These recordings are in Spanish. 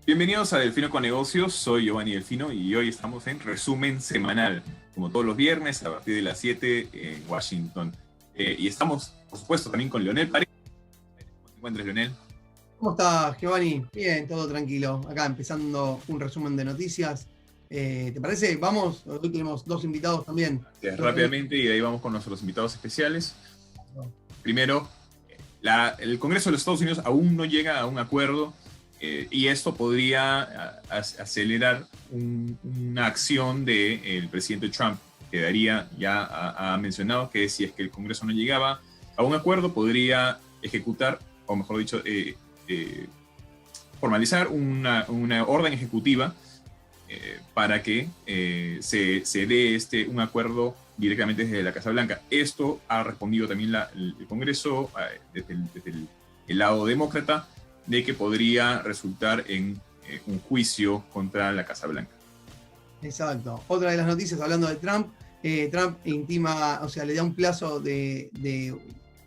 Bienvenidos a Delfino con Negocios, soy Giovanni Delfino y hoy estamos en resumen semanal, como todos los viernes a partir de las 7 en Washington. Y estamos, por supuesto, también con Leonel Paredes. ¿Cómo te encuentras, Leonel? ¿Cómo estás, Giovanni? Bien, todo tranquilo. Acá empezando un resumen de noticias. ¿Te parece? Vamos, hoy tenemos dos invitados también. Rápidamente, y de ahí vamos con nuestros invitados especiales. Primero, el Congreso de los Estados Unidos aún no llega a un acuerdo y esto podría acelerar una acción del presidente Trump, que daría, ya ha mencionado que si es que el Congreso no llegaba a un acuerdo, podría ejecutar, o mejor dicho, formalizar una orden ejecutiva para que se dé un acuerdo directamente desde la Casa Blanca. Esto ha respondido también el Congreso desde el lado demócrata, de que podría resultar en un juicio contra la Casa Blanca. Exacto. Otra de las noticias, hablando de Trump, Trump intima, o sea, le da un plazo de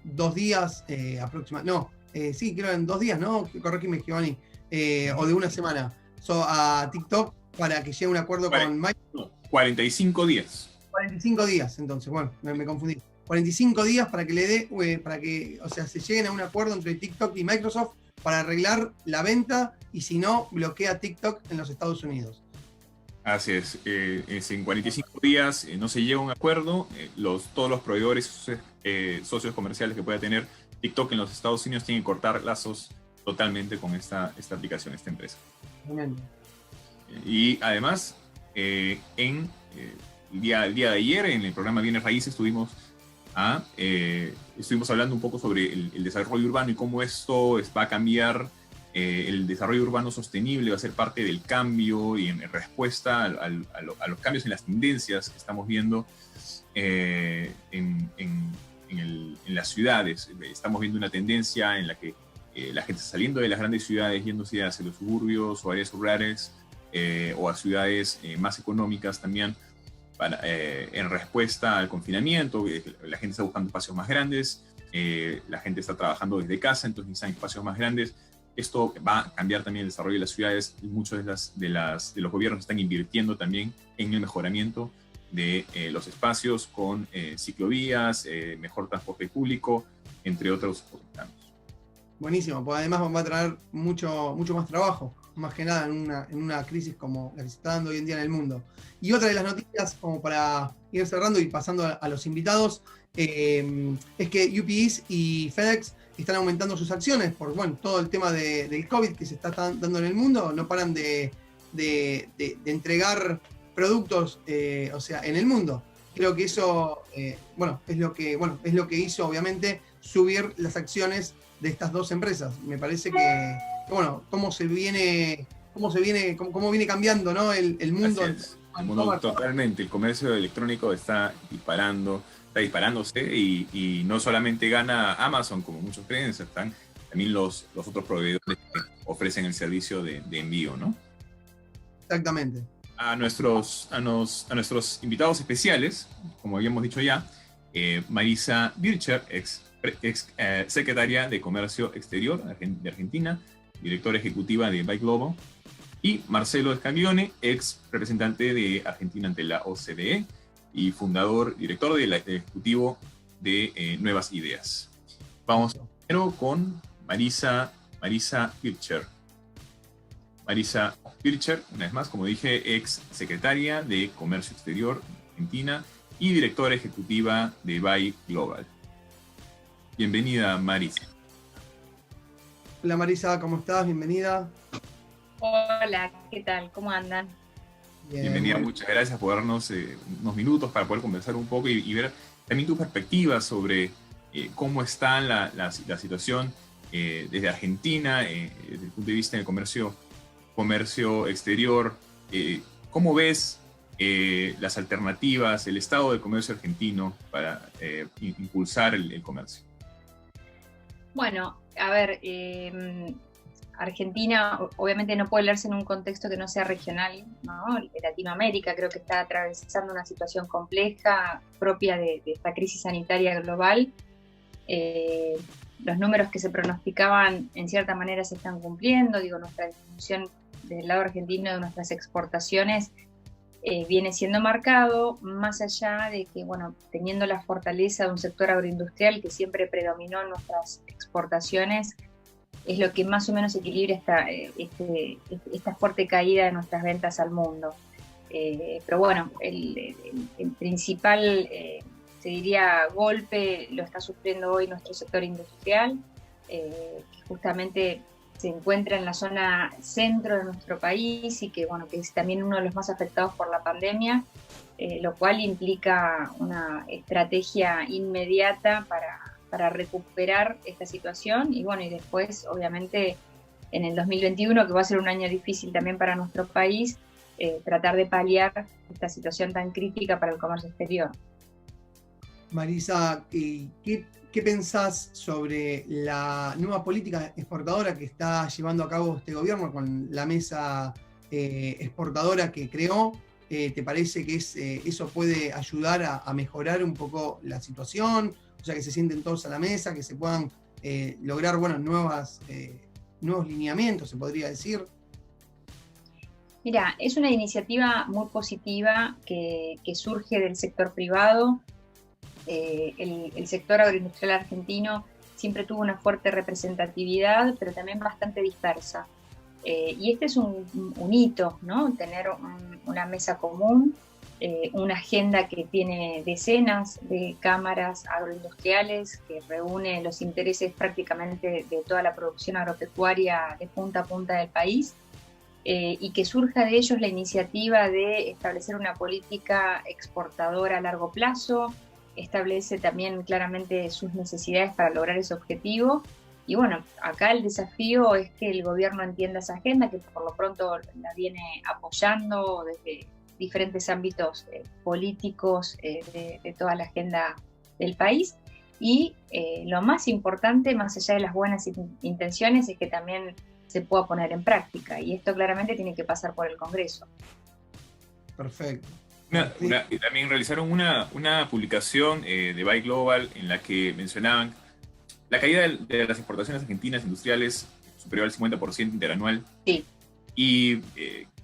2 días aproximadamente. No, sí, creo en 2 días, ¿no? Corrígeme, Giovanni. O de una semana. A TikTok para que llegue a un acuerdo con Microsoft. No, 45 días. 45 días, entonces, bueno, me confundí. 45 días para que le dé, para que, o sea, se lleguen a un acuerdo entre TikTok y Microsoft para arreglar la venta y si no, bloquea TikTok en los Estados Unidos. Así es, en 45 días no se llega a un acuerdo, todos los proveedores, socios comerciales que pueda tener TikTok en los Estados Unidos tienen que cortar lazos totalmente con esta aplicación, esta empresa. Y además, el día de ayer, en el programa Bienes Raíces, estuvimos hablando un poco sobre el desarrollo urbano y cómo esto va a cambiar. El desarrollo urbano sostenible va a ser parte del cambio y en respuesta a los cambios en las tendencias que estamos viendo en las ciudades. Estamos viendo una tendencia en la que la gente está saliendo de las grandes ciudades, yéndose hacia los suburbios o áreas rurales o a ciudades más económicas también, en respuesta al confinamiento. La gente está buscando espacios más grandes, la gente está trabajando desde casa, entonces necesitan espacios más grandes. Esto va a cambiar también el desarrollo de las ciudades y muchos de los gobiernos están invirtiendo también en el mejoramiento de los espacios con ciclovías, mejor transporte público, entre otros cambios. Buenísimo, pues además va a traer mucho más trabajo, más que nada en una crisis como la que se está dando hoy en día en el mundo. Y otra de las noticias, como para ir cerrando y pasando a los invitados, es que UPS y FedEx están aumentando sus acciones por todo el tema del COVID que se está dando en el mundo. No paran de entregar productos en el mundo. Creo que eso es lo que hizo, obviamente, subir las acciones de estas dos empresas. Me parece que cómo viene cambiando, ¿no? el mundo. El mundo totalmente. El comercio electrónico está disparándose y no solamente gana Amazon, como muchos creen, están también los otros proveedores que ofrecen el servicio de envío, ¿no? Exactamente. A nuestros invitados especiales, como habíamos dicho ya, Marisa Bircher, ex secretaria de Comercio Exterior de Argentina, directora ejecutiva de Bike Globo, y Marcelo Scaglione, ex representante de Argentina ante la OCDE y director del ejecutivo de Nuevas Ideas. Vamos primero con Marisa Bircher. Marisa Bircher, una vez más, como dije, ex secretaria de Comercio Exterior de Argentina y directora ejecutiva de Bike Global. Bienvenida, Marisa. Hola, Marisa, ¿cómo estás? Bienvenida. Hola, ¿qué tal? ¿Cómo andan? Bien. Bienvenida, muchas gracias por darnos unos minutos para poder conversar un poco y ver también tu perspectiva sobre cómo está la situación desde Argentina, desde el punto de vista del comercio exterior. ¿Cómo ves las alternativas, el estado del comercio argentino para impulsar el comercio? Bueno, a ver, Argentina obviamente no puede leerse en un contexto que no sea regional, ¿no? Latinoamérica creo que está atravesando una situación compleja propia de esta crisis sanitaria global. Los números que se pronosticaban en cierta manera se están cumpliendo. Digo, nuestra disminución del lado argentino de nuestras exportaciones viene siendo marcado, más allá de que, bueno, teniendo la fortaleza de un sector agroindustrial que siempre predominó en nuestras exportaciones, es lo que más o menos equilibra esta fuerte caída de nuestras ventas al mundo. Pero bueno, el principal, se diría, golpe lo está sufriendo hoy nuestro sector industrial, que justamente se encuentra en la zona centro de nuestro país y que, bueno, que es también uno de los más afectados por la pandemia, lo cual implica una estrategia inmediata para recuperar esta situación y, bueno, y después, obviamente, en el 2021, que va a ser un año difícil también para nuestro país, tratar de paliar esta situación tan crítica para el comercio exterior. Marisa, ¿qué pensás sobre la nueva política exportadora que está llevando a cabo este gobierno con la mesa exportadora que creó? ¿Te parece que eso puede ayudar a mejorar un poco la situación? O sea, que se sienten todos a la mesa, que se puedan lograr, bueno, nuevos lineamientos, se podría decir. Mira, es una iniciativa muy positiva que surge del sector privado. El sector agroindustrial argentino siempre tuvo una fuerte representatividad, pero también bastante dispersa. Y este es un hito, ¿no? Tener una mesa común, una agenda que tiene decenas de cámaras agroindustriales, que reúne los intereses prácticamente de toda la producción agropecuaria de punta a punta del país, y que surja de ellos la iniciativa de establecer una política exportadora a largo plazo, establece también claramente sus necesidades para lograr ese objetivo. Y bueno, acá el desafío es que el gobierno entienda esa agenda, que por lo pronto la viene apoyando desde diferentes ámbitos políticos de toda la agenda del país. Y lo más importante, más allá de las buenas intenciones, es que también se pueda poner en práctica. Y esto claramente tiene que pasar por el Congreso. Perfecto. También realizaron una publicación de Buy Global en la que mencionaban la caída de las exportaciones argentinas industriales superior al 50% interanual. Sí. Y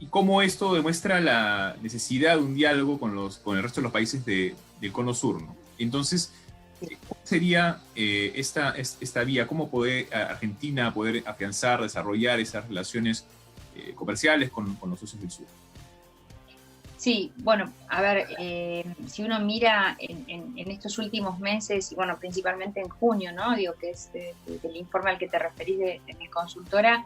cómo esto demuestra la necesidad de un diálogo con el resto de los países del Cono Sur, ¿no? Entonces, ¿cuál sería esta vía? ¿Cómo puede Argentina poder afianzar, desarrollar esas relaciones comerciales con los socios del sur? Sí, bueno, a ver, si uno mira en estos últimos meses, y bueno, principalmente en junio, ¿no? Digo que es del informe al que te referís de mi consultora,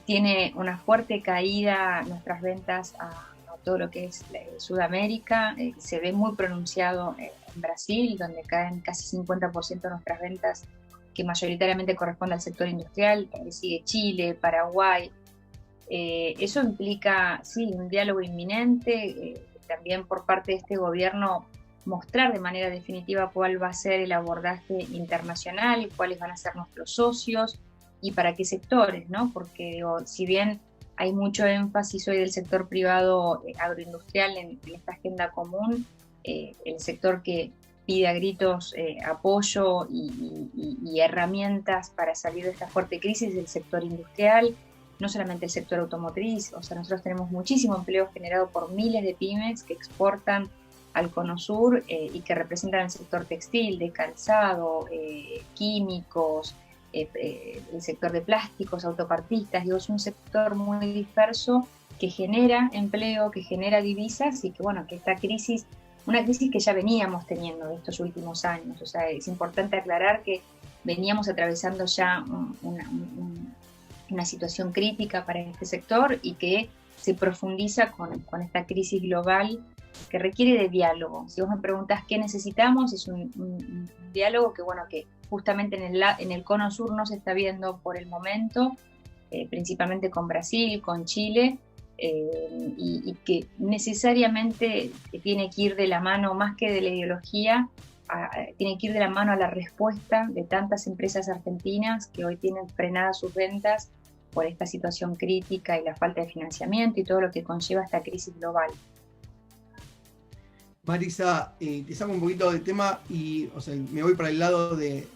tiene una fuerte caída nuestras ventas a todo lo que es Sudamérica, se ve muy pronunciado en Brasil, donde caen casi 50% de nuestras ventas, que mayoritariamente corresponde al sector industrial, sigue Chile, Paraguay. Eso implica, sí, un diálogo inminente, también por parte de este gobierno mostrar de manera definitiva cuál va a ser el abordaje internacional, cuáles van a ser nuestros socios y para qué sectores, ¿no? Porque digo, si bien hay mucho énfasis hoy del sector privado agroindustrial en esta agenda común, el sector que pide a gritos apoyo y herramientas para salir de esta fuerte crisis es el sector industrial, no solamente el sector automotriz. O sea, nosotros tenemos muchísimo empleo generado por miles de pymes que exportan al Cono Sur y que representan el sector textil, de calzado, químicos, el sector de plásticos, autopartistas. Digo, es un sector muy disperso que genera empleo, que genera divisas y que, bueno, que esta crisis, una crisis que ya veníamos teniendo de estos últimos años. O sea, es importante aclarar que veníamos atravesando ya una situación crítica para este sector y que se profundiza con esta crisis global que requiere de diálogo. Si vos me preguntás qué necesitamos, es un diálogo que, bueno, que justamente en el Cono Sur no se está viendo por el momento, principalmente con Brasil, con Chile, y que necesariamente tiene que ir de la mano, más que de la ideología, tiene que ir de la mano a la respuesta de tantas empresas argentinas que hoy tienen frenadas sus ventas por esta situación crítica y la falta de financiamiento y todo lo que conlleva esta crisis global. Marisa, te saco un poquito de tema y, o sea, me voy para el lado de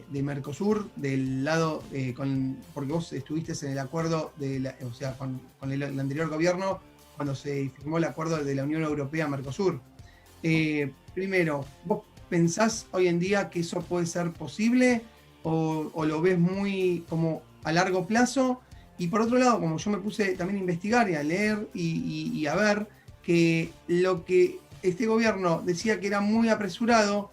Mercosur, del lado, porque vos estuviste en el acuerdo, o sea, con el anterior gobierno, cuando se firmó el acuerdo de la Unión Europea-Mercosur. Primero, ¿vos pensás hoy en día que eso puede ser posible o lo ves muy como a largo plazo? Y por otro lado, como yo me puse también a investigar y a leer y a ver que lo que este gobierno decía que era muy apresurado,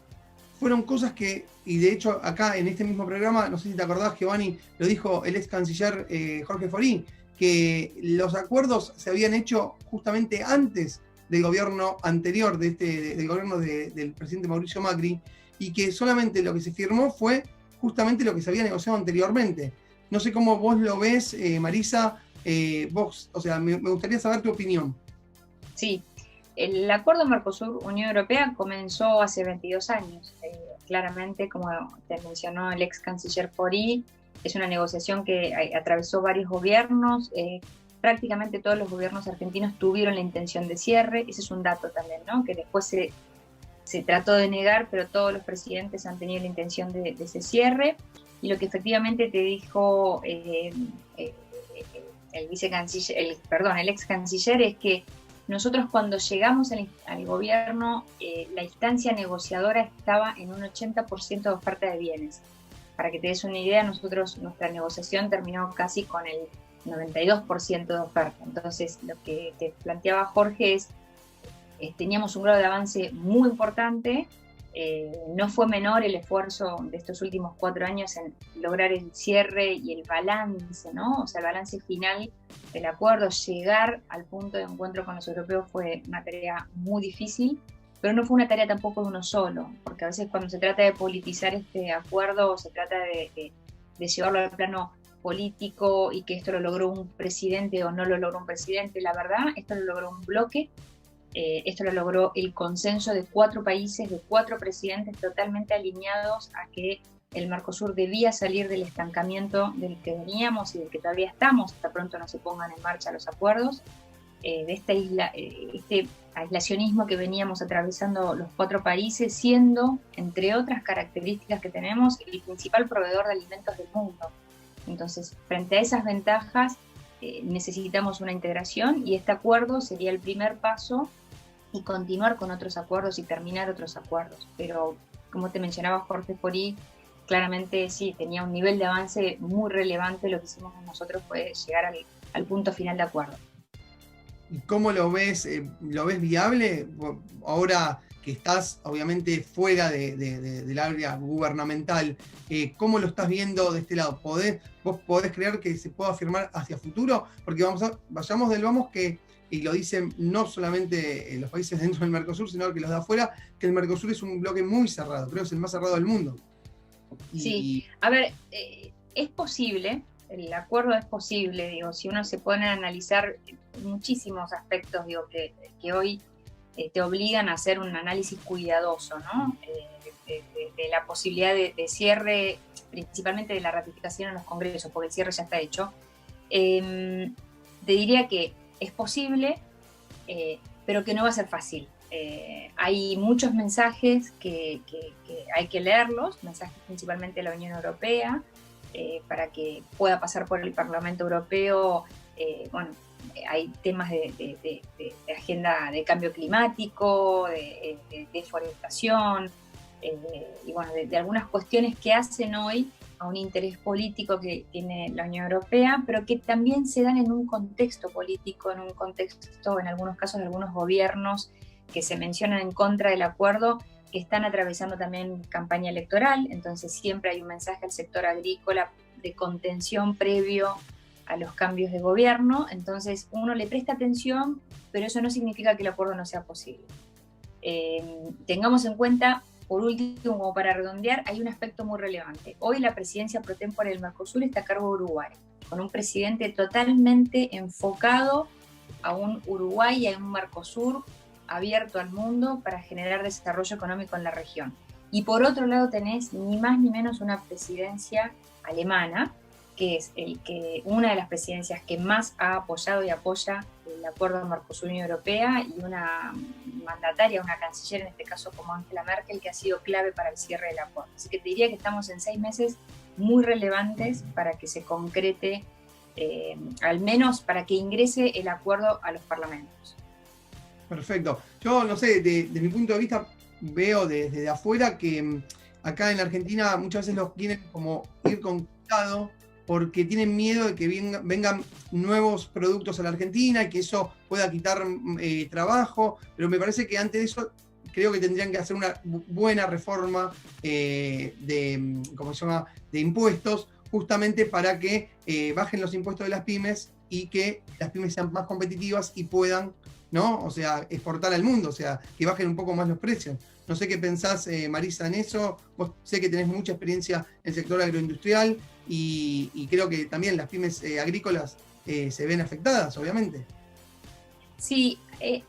fueron cosas que, y de hecho acá en este mismo programa, no sé si te acordás, Giovanni, lo dijo el ex canciller Jorge Forí, que los acuerdos se habían hecho justamente antes del gobierno anterior, del gobierno del presidente Mauricio Macri, y que solamente lo que se firmó fue justamente lo que se había negociado anteriormente. No sé cómo vos lo ves, Marisa, vos, o sea, me gustaría saber tu opinión. Sí, el acuerdo Mercosur-Unión Europea comenzó hace 22 años. Claramente, como te mencionó el ex canciller Forí, es una negociación que atravesó varios gobiernos. Prácticamente todos los gobiernos argentinos tuvieron la intención de cierre. Ese es un dato también, ¿no? Que después se trató de negar, pero todos los presidentes han tenido la intención de ese cierre. Y lo que efectivamente te dijo el ex canciller es que nosotros cuando llegamos al gobierno, la instancia negociadora estaba en un 80% de oferta de bienes. Para que te des una idea, nuestra negociación terminó casi con el 92% de oferta. Entonces, lo que te planteaba Jorge es, teníamos un grado de avance muy importante. No fue menor el esfuerzo de estos últimos 4 años en lograr el cierre y el balance, ¿no? O sea, el balance final del acuerdo, llegar al punto de encuentro con los europeos fue una tarea muy difícil, pero no fue una tarea tampoco de uno solo, porque a veces cuando se trata de politizar este acuerdo, se trata de llevarlo al plano político y que esto lo logró un presidente o no lo logró un presidente. La verdad, esto lo logró un bloque. Esto lo logró el consenso de 4 países, de 4 presidentes totalmente alineados a que el Mercosur debía salir del estancamiento del que veníamos y del que todavía estamos, hasta pronto no se pongan en marcha los acuerdos, de este aislacionismo que veníamos atravesando los 4 países, siendo, entre otras características que tenemos, el principal proveedor de alimentos del mundo. Entonces, frente a esas ventajas, necesitamos una integración y este acuerdo sería el primer paso y continuar con otros acuerdos y terminar otros acuerdos. Pero, como te mencionaba Jorge Forí, claramente sí, tenía un nivel de avance muy relevante. Lo que hicimos nosotros fue llegar al punto final de acuerdo. ¿Y cómo lo ves? ¿Lo ves viable? Ahora que estás obviamente fuera del área gubernamental, ¿cómo lo estás viendo de este lado? ¿Vos podés creer que se pueda firmar hacia futuro? Porque vayamos del vamos que, y lo dicen no solamente los países dentro del Mercosur, sino que los de afuera, que el Mercosur es un bloque muy cerrado, creo que es el más cerrado del mundo. Sí, a ver, es posible, el acuerdo es posible, digo, si uno se pone a analizar muchísimos aspectos, digo, que hoy te obligan a hacer un análisis cuidadoso, ¿no? De la posibilidad de cierre, principalmente de la ratificación en los congresos, porque el cierre ya está hecho. Te diría que es posible, pero que no va a ser fácil. Hay muchos mensajes que hay que leerlos, mensajes principalmente de la Unión Europea, para que pueda pasar por el Parlamento Europeo. Bueno, hay temas de agenda de cambio climático, de deforestación, y bueno, de algunas cuestiones que hacen hoy a un interés político que tiene la Unión Europea, pero que también se dan en un contexto político, en un contexto, en algunos casos, de algunos gobiernos que se mencionan en contra del acuerdo, que están atravesando también campaña electoral. Entonces siempre hay un mensaje al sector agrícola de contención previo a los cambios de gobierno. Entonces uno le presta atención, pero eso no significa que el acuerdo no sea posible. Tengamos en cuenta, por último, como para redondear, hay un aspecto muy relevante. Hoy la presidencia pro tempore del Mercosur está a cargo de Uruguay, con un presidente totalmente enfocado a un Uruguay y a un Mercosur abierto al mundo para generar desarrollo económico en la región. Y por otro lado tenés ni más ni menos una presidencia alemana, que es una de las presidencias que más ha apoyado y apoya el acuerdo Mercosur-Unión Europea, y una mandataria, una canciller, en este caso como Angela Merkel, que ha sido clave para el cierre del acuerdo. Así que te diría que estamos en 6 meses muy relevantes para que se concrete, al menos para que ingrese el acuerdo a los parlamentos. Perfecto. Yo no sé, de mi punto de vista veo desde afuera que acá en Argentina muchas veces los quieren como ir con cuidado porque tienen miedo de que vengan nuevos productos a la Argentina y que eso pueda quitar trabajo, pero me parece que antes de eso creo que tendrían que hacer una buena reforma ¿cómo se llama?, de impuestos, justamente para que bajen los impuestos de las pymes y que las pymes sean más competitivas y puedan, ¿no?, o sea, exportar al mundo, o sea, que bajen un poco más los precios. No sé qué pensás, Marisa, en eso. Vos sé que tenés mucha experiencia en el sector agroindustrial y creo que también las pymes agrícolas se ven afectadas, obviamente. Sí, es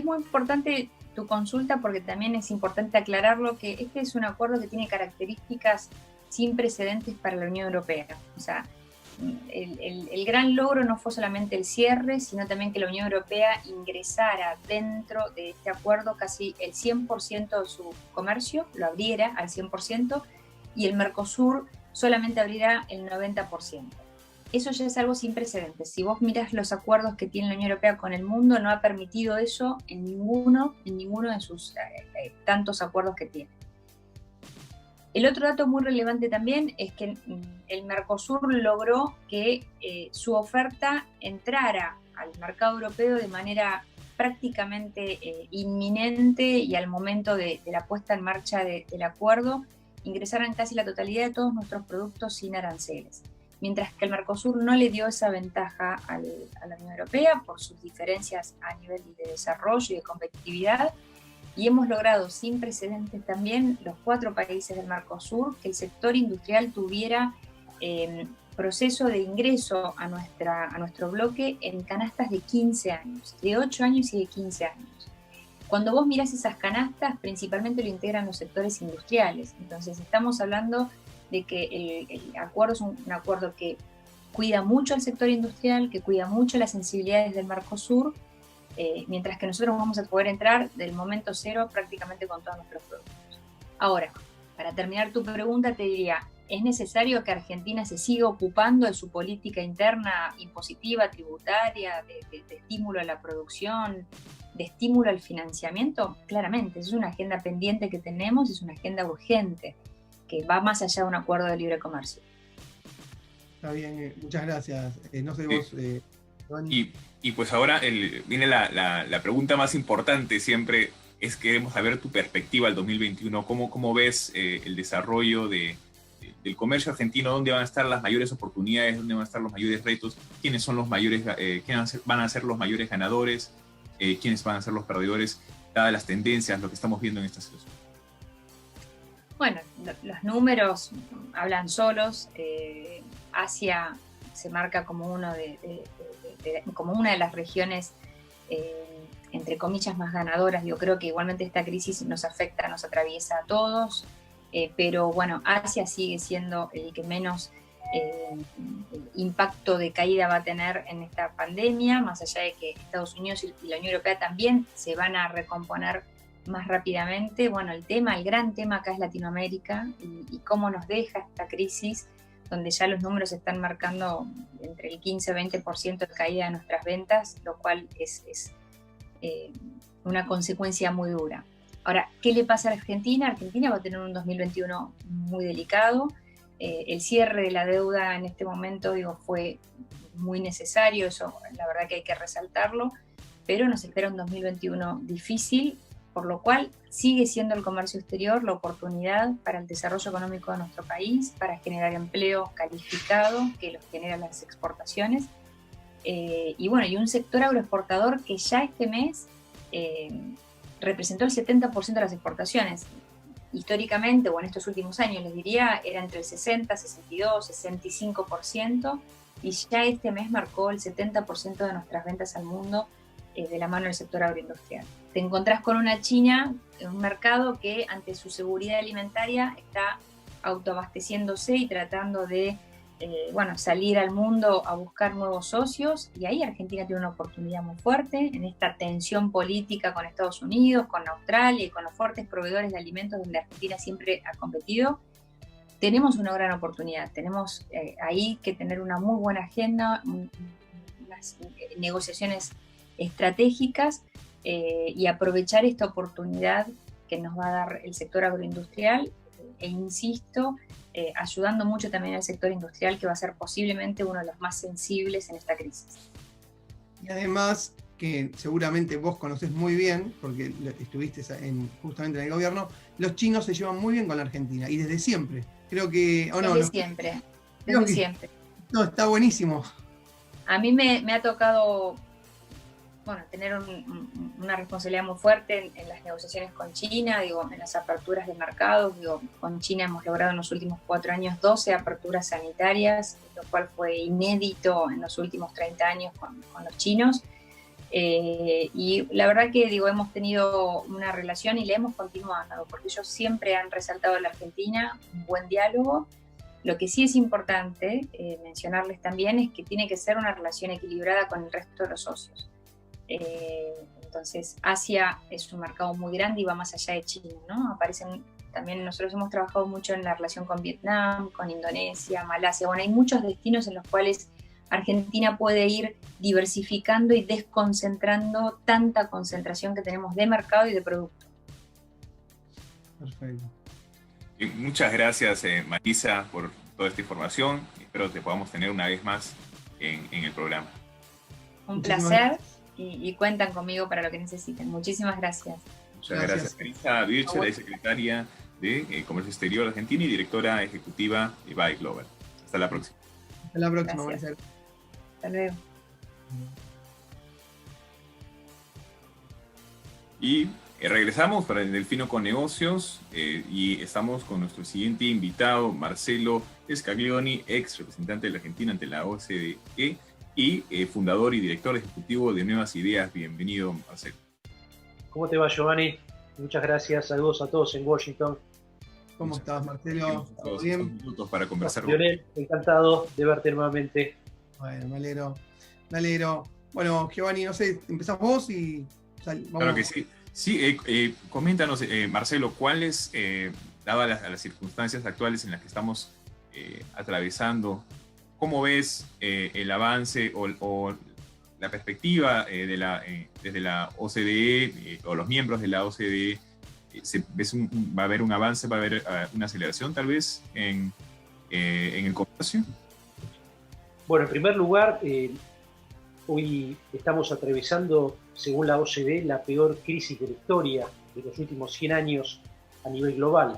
muy importante tu consulta porque también es importante aclararlo que este es un acuerdo que tiene características sin precedentes para la Unión Europea. O sea, el gran logro no fue solamente el cierre, sino también que la Unión Europea ingresara dentro de este acuerdo casi el 100% de su comercio, lo abriera al 100%, y el Mercosur solamente abrirá el 90%. Eso ya es algo sin precedentes. Si vos mirás los acuerdos que tiene la Unión Europea con el mundo, no ha permitido eso en ninguno de sus tantos acuerdos que tiene. El otro dato muy relevante también es que el Mercosur logró que su oferta entrara al mercado europeo de manera prácticamente inminente y al momento de la puesta en marcha del acuerdo ingresaran casi la totalidad de todos nuestros productos sin aranceles. Mientras que el Mercosur no le dio esa ventaja a la Unión Europea por sus diferencias a nivel de desarrollo y de competitividad. Y hemos logrado sin precedentes también los 4 países del Mercosur que el sector industrial tuviera proceso de ingreso a nuestro bloque en canastas de 15 años, de 8 años y de 15 años. Cuando vos mirás esas canastas, principalmente lo integran los sectores industriales. Entonces estamos hablando de que el acuerdo es un acuerdo que cuida mucho al sector industrial, que cuida mucho las sensibilidades del Mercosur, mientras que nosotros vamos a poder entrar del momento cero prácticamente con todos nuestros productos. Ahora, para terminar tu pregunta, te diría, ¿es necesario que Argentina se siga ocupando de su política interna impositiva, tributaria, de estímulo a la producción, de estímulo al financiamiento? Claramente, es una agenda pendiente que tenemos, es una agenda urgente, que va más allá de un acuerdo de libre comercio. Está bien, muchas gracias. No sé vos, Y pues ahora viene la pregunta más importante siempre, es queremos saber tu perspectiva al 2021, cómo ves el desarrollo del comercio argentino, dónde van a estar las mayores oportunidades, dónde van a estar los mayores retos, quiénes son los mayores, quiénes van a ser los mayores ganadores, quiénes van a ser los perdedores, dadas las tendencias, lo que estamos viendo en esta situación. Bueno, los números hablan solos. Asia se marca como como una de las regiones, entre comillas, más ganadoras. Yo creo que igualmente esta crisis nos afecta, nos atraviesa a todos, pero bueno, Asia sigue siendo el que menos impacto de caída va a tener en esta pandemia, más allá de que Estados Unidos y la Unión Europea también se van a recomponer más rápidamente. Bueno, el gran tema acá es Latinoamérica y cómo nos deja esta crisis, donde ya los números están marcando entre el 15-20% de caída de nuestras ventas, lo cual es una consecuencia muy dura. Ahora, ¿qué le pasa a Argentina? Argentina va a tener un 2021 muy delicado. El cierre de la deuda en este momento, fue muy necesario, eso la verdad que hay que resaltarlo, pero nos espera un 2021 difícil, por lo cual sigue siendo el comercio exterior la oportunidad para el desarrollo económico de nuestro país, para generar empleo calificado que los genera las exportaciones, y un sector agroexportador que ya este mes representó el 70% de las exportaciones. Históricamente, o en estos últimos años, les diría, era entre el 60, 62, 65%, y ya este mes marcó el 70% de nuestras ventas al mundo de la mano del sector agroindustrial. Te encontrás con una China, un mercado que ante su seguridad alimentaria está autoabasteciéndose y tratando de bueno, salir al mundo a buscar nuevos socios, y ahí Argentina tiene una oportunidad muy fuerte en esta tensión política con Estados Unidos, con Australia y con los fuertes proveedores de alimentos donde Argentina siempre ha competido. Tenemos una gran oportunidad, tenemos ahí que tener una muy buena agenda, unas negociaciones estratégicas y aprovechar esta oportunidad que nos va a dar el sector agroindustrial e insisto, ayudando mucho también al sector industrial, que va a ser posiblemente uno de los más sensibles en esta crisis. Y además, que seguramente vos conocés muy bien, porque estuviste justamente en el gobierno, los chinos se llevan muy bien con la Argentina, y desde siempre. Creo que... Desde siempre, desde siempre. No, está buenísimo. A mí me ha tocado, bueno, tener una responsabilidad muy fuerte en las negociaciones con China, digo, en las aperturas de mercados. Digo, con China hemos logrado en los últimos 4 años 12 aperturas sanitarias, lo cual fue inédito en los últimos 30 años con los chinos. Y la verdad que, digo, hemos tenido una relación y la hemos continuado, porque ellos siempre han resaltado a la Argentina un buen diálogo. Lo que sí es importante mencionarles también es que tiene que ser una relación equilibrada con el resto de los socios. Entonces, Asia es un mercado muy grande y va más allá de China, ¿no? Aparecen también, nosotros hemos trabajado mucho en la relación con Vietnam, con Indonesia, Malasia. Bueno, hay muchos destinos en los cuales Argentina puede ir diversificando y desconcentrando tanta concentración que tenemos de mercado y de producto. Perfecto. Muchas gracias, Marisa, por toda esta información. Espero que podamos tener una vez más en el programa. Un placer y cuentan conmigo para lo que necesiten. Muchísimas gracias. Muchas gracias. Marisa Bircher, es secretaria de Comercio Exterior de Argentina y directora ejecutiva de BAE Global. Hasta la próxima. Hasta la próxima, Marisa. Marisa. Hasta luego. Y regresamos para el Delfino con Negocios y estamos con nuestro siguiente invitado, Marcelo Scaglioni, ex representante de la Argentina ante la OCDE y fundador y director ejecutivo de Nuevas Ideas. Bienvenido, Marcelo. ¿Cómo te va, Giovanni? Muchas gracias. Saludos a todos en Washington. ¿Cómo estás, Marcelo? ¿Todo bien? Minutos para conversar. Lionel, encantado de verte nuevamente. Bueno, me alegro. Bueno, Giovanni, no sé, empezás vos y vamos. Claro que sí. Sí, coméntanos, Marcelo, ¿cuáles, dadas las circunstancias actuales en las que estamos atravesando, cómo ves el avance o la perspectiva desde la OCDE o los miembros de la OCDE? ¿Va a haber un avance, va a haber una aceleración tal vez en el comercio? Bueno, en primer lugar, hoy estamos atravesando, según la OCDE, la peor crisis de la historia de los últimos 100 años a nivel global,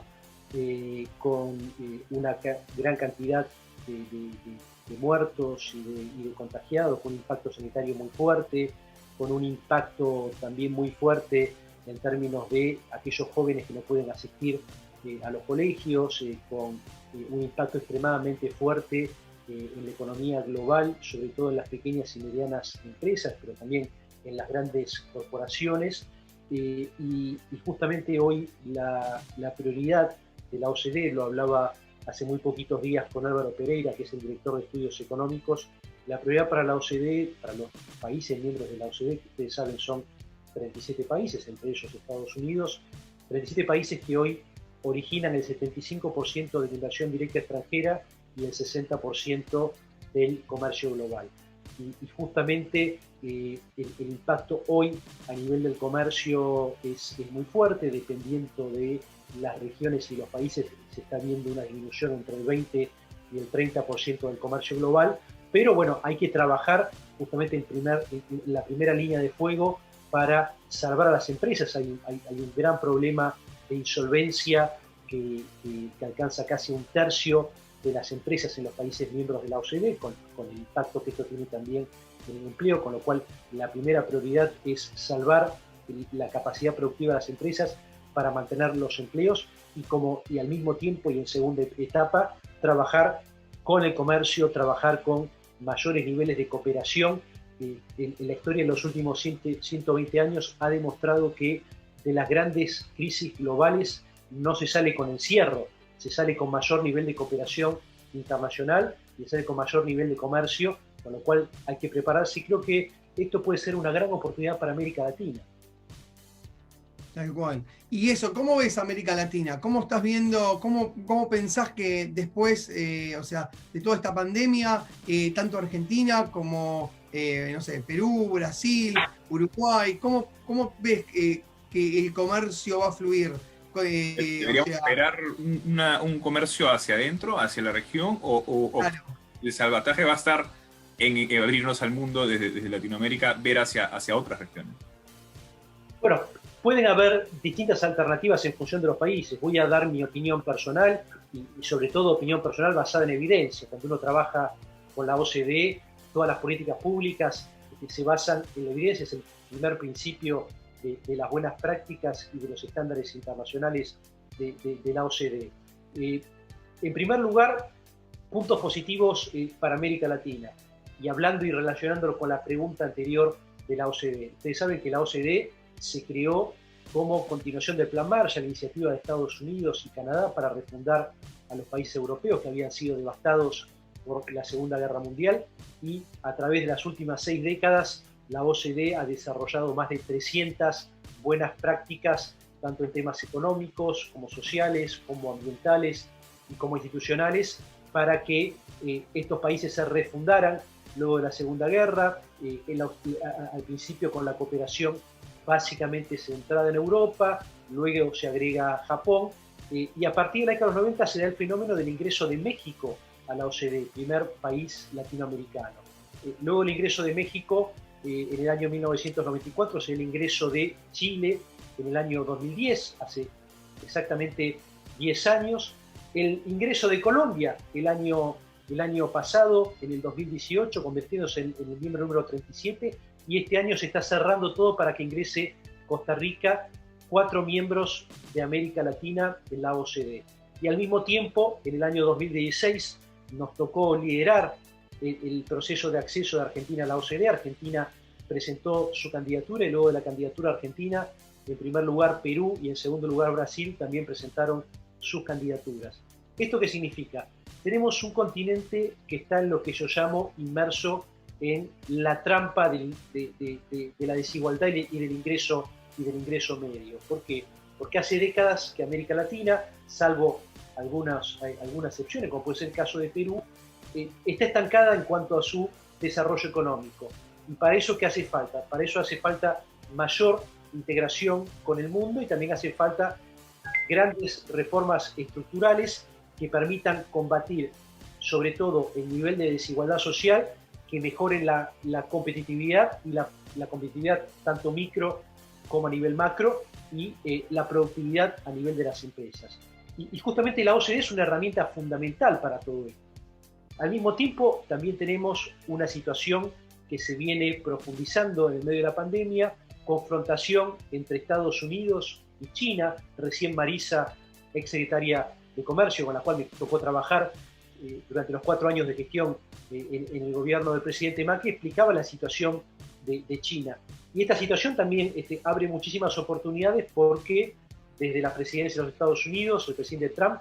con una gran cantidad de muertos y de contagiados, con un impacto sanitario muy fuerte, con un impacto también muy fuerte en términos de aquellos jóvenes que no pueden asistir a los colegios, con un impacto extremadamente fuerte en la economía global, sobre todo en las pequeñas y medianas empresas, pero también en las grandes corporaciones. Y justamente hoy la prioridad de la OCDE, lo hablaba hace muy poquitos días con Álvaro Pereira, que es el director de estudios económicos, la prioridad para la OCDE, para los países miembros de la OCDE, que ustedes saben son 37 países, entre ellos Estados Unidos, 37 países que hoy originan el 75% de la inversión directa extranjera y el 60% del comercio global. Y justamente el impacto hoy a nivel del comercio es muy fuerte, dependiendo de las regiones y los países se está viendo una disminución entre el 20 y el 30% del comercio global, pero bueno, hay que trabajar justamente en la primera línea de fuego para salvar a las empresas. Hay un gran problema de insolvencia que alcanza casi un tercio de las empresas en los países miembros de la OCDE, con el impacto que esto tiene también en el empleo, con lo cual la primera prioridad es salvar la capacidad productiva de las empresas para mantener los empleos y al mismo tiempo y en segunda etapa trabajar con el comercio, trabajar con mayores niveles de cooperación. En la historia de los últimos 120 años ha demostrado que de las grandes crisis globales no se sale con encierro, se sale con mayor nivel de cooperación internacional y de ser con mayor nivel de comercio, con lo cual hay que prepararse y creo que esto puede ser una gran oportunidad para América Latina. Tal cual. Y eso, ¿cómo ves América Latina? ¿Cómo estás viendo, cómo pensás que después, o sea, de toda esta pandemia, tanto Argentina como, no sé, Perú, Brasil, Uruguay, ¿cómo ves que el comercio va a fluir? ¿Deberíamos esperar un comercio hacia adentro, hacia la región, o Claro. el salvataje va a estar en abrirnos al mundo desde Latinoamérica, ver hacia otras regiones? Bueno, pueden haber distintas alternativas en función de los países. Voy a dar mi opinión personal y sobre todo opinión personal basada en evidencia. Cuando uno trabaja con la OCDE, todas las políticas públicas que se basan en la evidencia es el primer principio de las buenas prácticas y de los estándares internacionales de la OCDE. En primer lugar, puntos positivos para América Latina. Y hablando y relacionándolo con la pregunta anterior de la OCDE. Ustedes saben que la OCDE se creó como continuación del Plan Marshall, la iniciativa de Estados Unidos y Canadá para refundar a los países europeos que habían sido devastados por la Segunda Guerra Mundial, y a través de las últimas 6 décadas la OCDE ha desarrollado más de 300 buenas prácticas, tanto en temas económicos, como sociales, como ambientales y como institucionales, para que estos países se refundaran luego de la Segunda Guerra, al principio con la cooperación básicamente centrada en Europa, luego se agrega Japón, y a partir de la década de los 90 se da el fenómeno del ingreso de México a la OCDE, primer país latinoamericano. Luego el ingreso de México en el año 1994, es el ingreso de Chile en el año 2010, hace exactamente 10 años, el ingreso de Colombia el año pasado, en el 2018, convirtiéndose en el miembro número 37, y este año se está cerrando todo para que ingrese Costa Rica, 4 miembros de América Latina en la OCDE. Y al mismo tiempo, en el año 2016, nos tocó liderar el proceso de acceso de Argentina a la OCDE. Argentina presentó su candidatura y luego de la candidatura argentina, en primer lugar Perú y en segundo lugar Brasil también presentaron sus candidaturas. ¿Esto qué significa? Tenemos un continente que está en lo que yo llamo inmerso en la trampa de la desigualdad y del ingreso medio. ¿Por qué? Porque hace décadas que América Latina, salvo algunas excepciones, como puede ser el caso de Perú, está estancada en cuanto a su desarrollo económico. ¿Y para eso qué hace falta? Para eso hace falta mayor integración con el mundo y también hace falta grandes reformas estructurales que permitan combatir sobre todo el nivel de desigualdad social, que mejoren la competitividad y la competitividad tanto micro como a nivel macro y la productividad a nivel de las empresas. Y justamente la OCDE es una herramienta fundamental para todo esto. Al mismo tiempo, también tenemos una situación que se viene profundizando en el medio de la pandemia, confrontación entre Estados Unidos y China. Recién Marisa, exsecretaria de Comercio, con la cual me tocó trabajar durante los 4 años de gestión en el gobierno del presidente Macri, explicaba la situación de China. Y esta situación también abre muchísimas oportunidades porque desde la presidencia de los Estados Unidos, el presidente Trump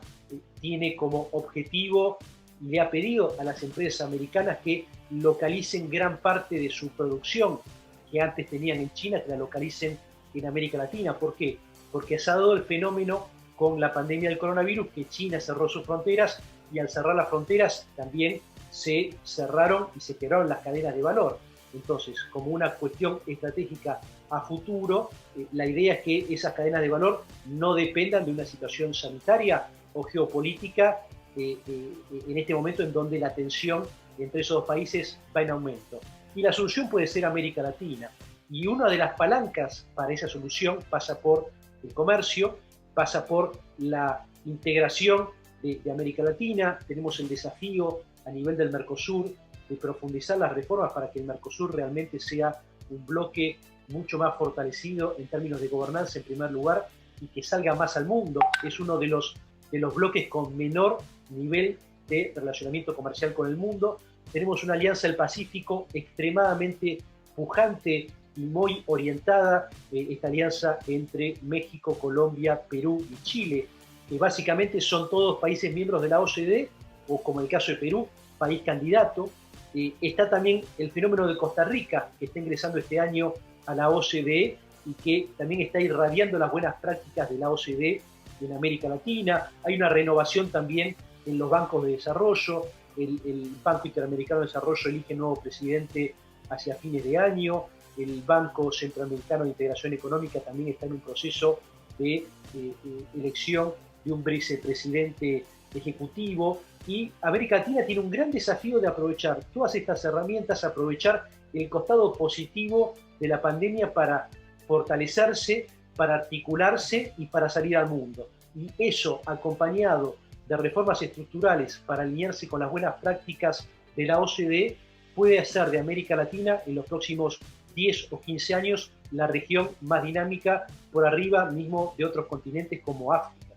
tiene como objetivo y le ha pedido a las empresas americanas que localicen gran parte de su producción que antes tenían en China, que la localicen en América Latina. ¿Por qué? Porque se ha dado el fenómeno con la pandemia del coronavirus, que China cerró sus fronteras y al cerrar las fronteras también se cerraron y se quebraron las cadenas de valor. Entonces, como una cuestión estratégica a futuro, la idea es que esas cadenas de valor no dependan de una situación sanitaria o geopolítica en este momento en donde la tensión entre esos dos países va en aumento. Y la solución puede ser América Latina. Y una de las palancas para esa solución pasa por el comercio, pasa por la integración de América Latina. Tenemos el desafío a nivel del Mercosur de profundizar las reformas para que el Mercosur realmente sea un bloque mucho más fortalecido en términos de gobernanza en primer lugar y que salga más al mundo. Es uno de los bloques con menor nivel de relacionamiento comercial con el mundo. Tenemos una alianza del Pacífico extremadamente pujante y muy orientada, esta alianza entre México, Colombia, Perú y Chile, que básicamente son todos países miembros de la OCDE, o como el caso de Perú, país candidato. Está también el fenómeno de Costa Rica, que está ingresando este año a la OCDE y que también está irradiando las buenas prácticas de la OCDE en América Latina. Hay una renovación también en los bancos de desarrollo. El Banco Interamericano de Desarrollo elige nuevo presidente hacia fines de año. El Banco Centroamericano de Integración Económica también está en un proceso de elección de un vicepresidente ejecutivo. Y América Latina tiene un gran desafío de aprovechar todas estas herramientas, aprovechar el costado positivo de la pandemia para fortalecerse, para articularse y para salir al mundo. Y eso, acompañado de reformas estructurales para alinearse con las buenas prácticas de la OCDE, puede hacer de América Latina en los próximos 10 o 15 años la región más dinámica por arriba mismo de otros continentes como África.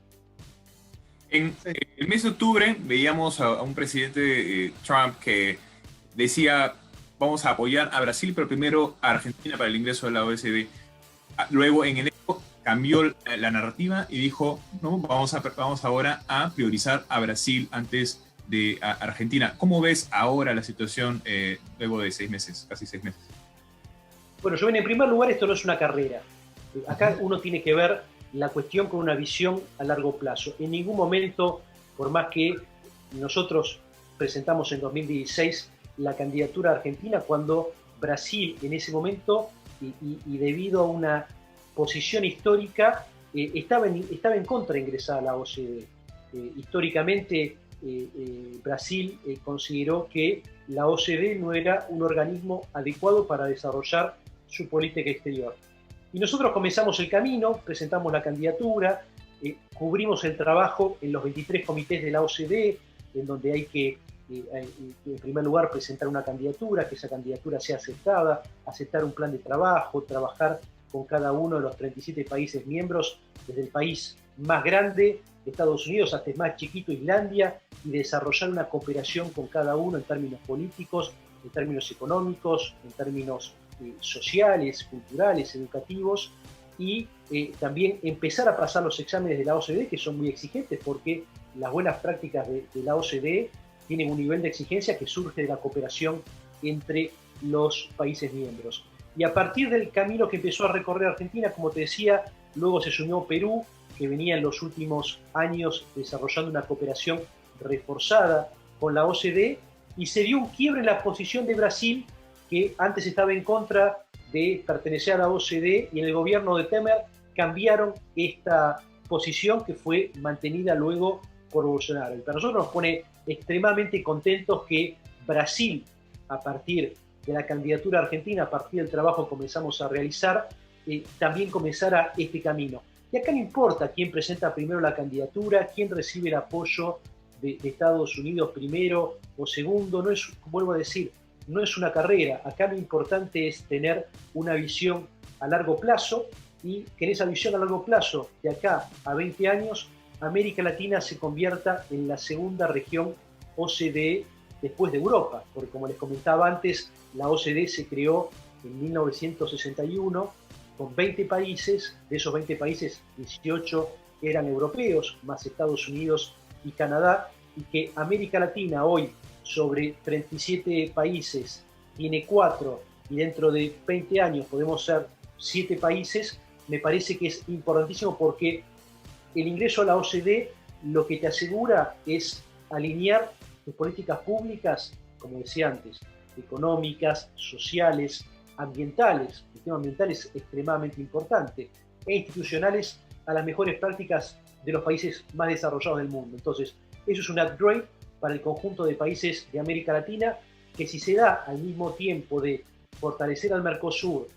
En el mes de octubre veíamos a un presidente Trump que decía vamos a apoyar a Brasil, pero primero a Argentina para el ingreso a la OECD. Luego en enero cambió la narrativa y dijo, no, vamos ahora a priorizar a Brasil antes de a Argentina. ¿Cómo ves ahora la situación luego de 6 meses, casi 6 meses? Bueno, yo en primer lugar esto no es una carrera. Acá uno tiene que ver la cuestión con una visión a largo plazo. En ningún momento, por más que nosotros presentamos en 2016 la candidatura argentina, cuando Brasil en ese momento, y debido a una posición histórica, estaba en contra de ingresar a la OCDE. Históricamente, Brasil consideró que la OCDE no era un organismo adecuado para desarrollar su política exterior. Y nosotros comenzamos el camino, presentamos la candidatura, cubrimos el trabajo en los 23 comités de la OCDE, en donde hay que, en primer lugar, presentar una candidatura, que esa candidatura sea aceptada, aceptar un plan de trabajo, trabajar con cada uno de los 37 países miembros, desde el país más grande, Estados Unidos, hasta el más chiquito, Islandia, y desarrollar una cooperación con cada uno en términos políticos, en términos económicos, en términos sociales, culturales, educativos, y también empezar a pasar los exámenes de la OCDE, que son muy exigentes, porque las buenas prácticas de la OCDE tienen un nivel de exigencia que surge de la cooperación entre los países miembros. Y a partir del camino que empezó a recorrer Argentina, como te decía, luego se sumó Perú, que venía en los últimos años desarrollando una cooperación reforzada con la OCDE, y se dio un quiebre en la posición de Brasil, que antes estaba en contra de pertenecer a la OCDE, y en el gobierno de Temer cambiaron esta posición que fue mantenida luego por Bolsonaro. Y para nosotros nos pone extremadamente contentos que Brasil, a partir de la candidatura argentina, a partir del trabajo que comenzamos a realizar, también comenzara este camino. Y acá no importa quién presenta primero la candidatura, quién recibe el apoyo de Estados Unidos primero o segundo, no es, vuelvo a decir, no es una carrera. Acá lo importante es tener una visión a largo plazo, y que en esa visión a largo plazo, de acá a 20 años, América Latina se convierta en la segunda región OCDE después de Europa, porque como les comentaba antes, la OCDE se creó en 1961 con 20 países, de esos 20 países 18 eran europeos, más Estados Unidos y Canadá, y que América Latina hoy, sobre 37 países, tiene 4, y dentro de 20 años podemos ser 7 países, me parece que es importantísimo, porque el ingreso a la OCDE lo que te asegura es alinear tus políticas públicas, como decía antes, económicas, sociales, ambientales, el tema ambiental es extremadamente importante, e institucionales a las mejores prácticas de los países más desarrollados del mundo. Entonces, eso es un upgrade para el conjunto de países de América Latina, que si se da al mismo tiempo de fortalecer al Mercosur,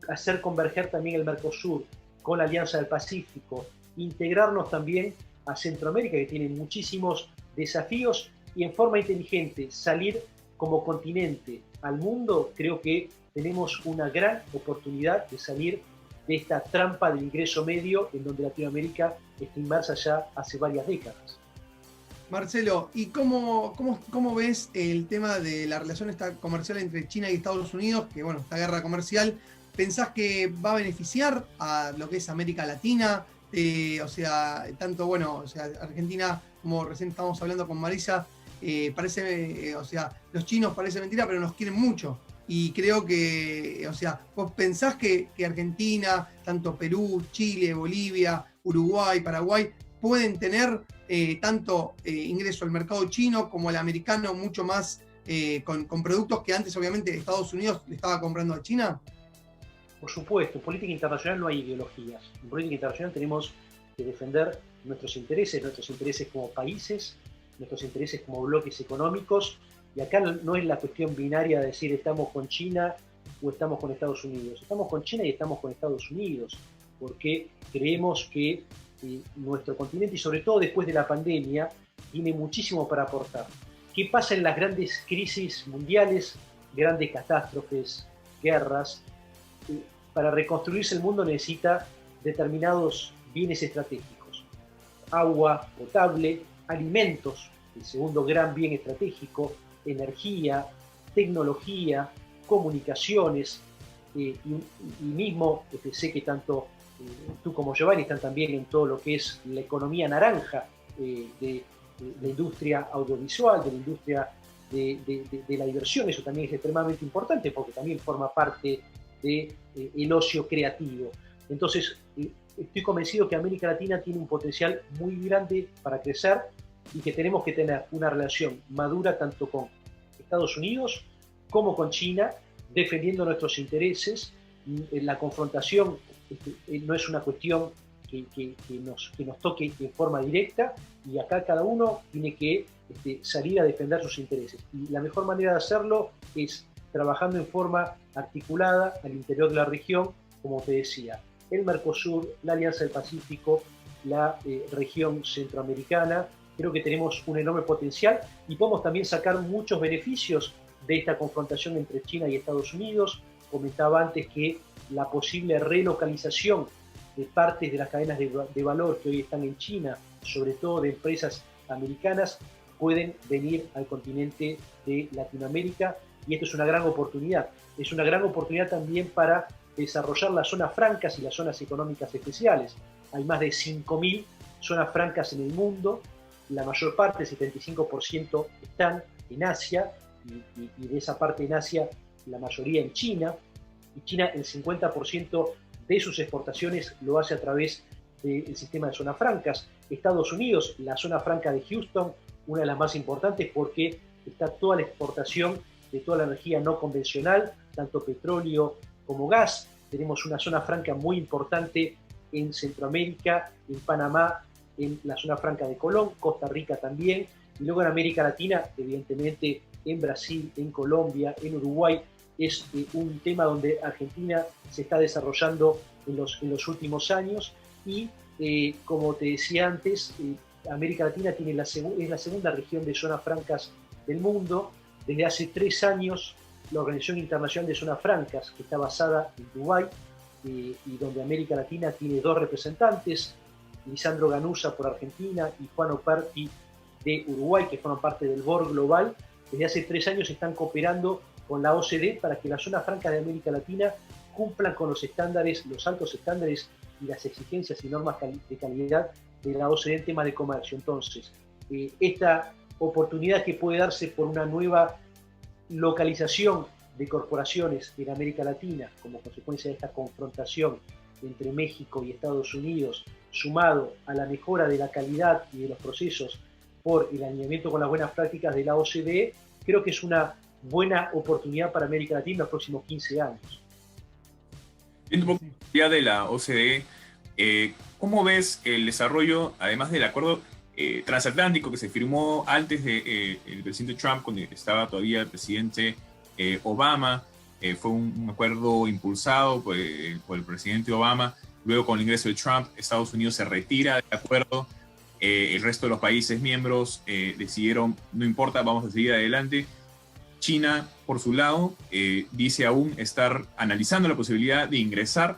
hacer converger también el Mercosur con la Alianza del Pacífico, integrarnos también a Centroamérica, que tiene muchísimos desafíos, y en forma inteligente salir como continente al mundo, creo que tenemos una gran oportunidad de salir de esta trampa del ingreso medio en donde Latinoamérica está inmersa ya hace varias décadas. Marcelo, ¿y cómo ves el tema de la relación esta comercial entre China y Estados Unidos? Que bueno, esta guerra comercial, ¿pensás que va a beneficiar a lo que es América Latina? O sea, tanto, bueno, o sea, Argentina, como recién estábamos hablando con Marisa, parece, o sea, los chinos parece mentira, pero nos quieren mucho. Y creo que, o sea, vos pensás que Argentina, tanto Perú, Chile, Bolivia, Uruguay, Paraguay, pueden tener tanto ingreso al mercado chino como al americano, mucho más con productos que antes obviamente Estados Unidos le estaba comprando a China. Por supuesto, en política internacional no hay ideologías. En política internacional tenemos que defender nuestros intereses como países, nuestros intereses como bloques económicos, y acá no es la cuestión binaria de decir estamos con China o estamos con Estados Unidos. Estamos con China y estamos con Estados Unidos, porque creemos que nuestro continente, y sobre todo después de la pandemia, tiene muchísimo para aportar. ¿Qué pasa en las grandes crisis mundiales, grandes catástrofes, guerras? Para reconstruirse el mundo necesita determinados bienes estratégicos. Agua potable, alimentos, el segundo gran bien estratégico, energía, tecnología, comunicaciones, y mismo sé que tanto tú como Giovanni están también en todo lo que es la economía naranja de la industria audiovisual, de la industria de la diversión. Eso también es extremadamente importante porque también forma parte del ocio creativo. Entonces, estoy convencido que América Latina tiene un potencial muy grande para crecer y que tenemos que tener una relación madura tanto con Estados Unidos como con China, defendiendo nuestros intereses. La confrontación no es una cuestión que nos toque en forma directa, y acá cada uno tiene que salir a defender sus intereses. Y la mejor manera de hacerlo es trabajando en forma articulada al interior de la región, como te decía, el Mercosur, la Alianza del Pacífico, la región centroamericana. Creo que tenemos un enorme potencial y podemos también sacar muchos beneficios de esta confrontación entre China y Estados Unidos. Comentaba antes que la posible relocalización de partes de las cadenas de valor que hoy están en China, sobre todo de empresas americanas, pueden venir al continente de Latinoamérica, y esto es una gran oportunidad. Es una gran oportunidad también para desarrollar las zonas francas y las zonas económicas especiales. Hay más de 5.000 zonas francas en el mundo, la mayor parte, el 75%, están en Asia, y de esa parte en Asia, la mayoría en China, y China el 50% de sus exportaciones lo hace a través del sistema de zonas francas. Estados Unidos, la zona franca de Houston, una de las más importantes porque está toda la exportación de toda la energía no convencional, tanto petróleo como gas. Tenemos una zona franca muy importante en Centroamérica, en Panamá, en la zona franca de Colón, Costa Rica también, y luego en América Latina, evidentemente en Brasil, en Colombia, en Uruguay. Es un tema donde Argentina se está desarrollando en los últimos años, y como te decía antes, América Latina es la segunda región de zonas francas del mundo. Desde hace 3 años, la Organización Internacional de Zonas Francas, que está basada en Dubái, y donde América Latina tiene 2 representantes, Lisandro Ganuza por Argentina y Juan Operti de Uruguay, que forman parte del BOR Global. Desde hace 3 años están cooperando con la OCDE para que las zonas francas de América Latina cumplan con los estándares, los altos estándares y las exigencias y normas de calidad de la OCDE en temas de comercio. Entonces, esta oportunidad que puede darse por una nueva localización de corporaciones en América Latina como consecuencia de esta confrontación entre México y Estados Unidos, sumado a la mejora de la calidad y de los procesos por el alineamiento con las buenas prácticas de la OCDE, creo que es una buena oportunidad para América Latina en los próximos 15 años. Viendo un poco ya de la OCDE, ¿cómo ves el desarrollo, además del acuerdo transatlántico que se firmó antes del presidente Trump, cuando estaba todavía el presidente Obama? Fue un acuerdo impulsado por el presidente Obama. Luego, con el ingreso de Trump, Estados Unidos se retira del acuerdo. El resto de los países miembros decidieron, no importa, vamos a seguir adelante. China, por su lado, dice aún estar analizando la posibilidad de ingresar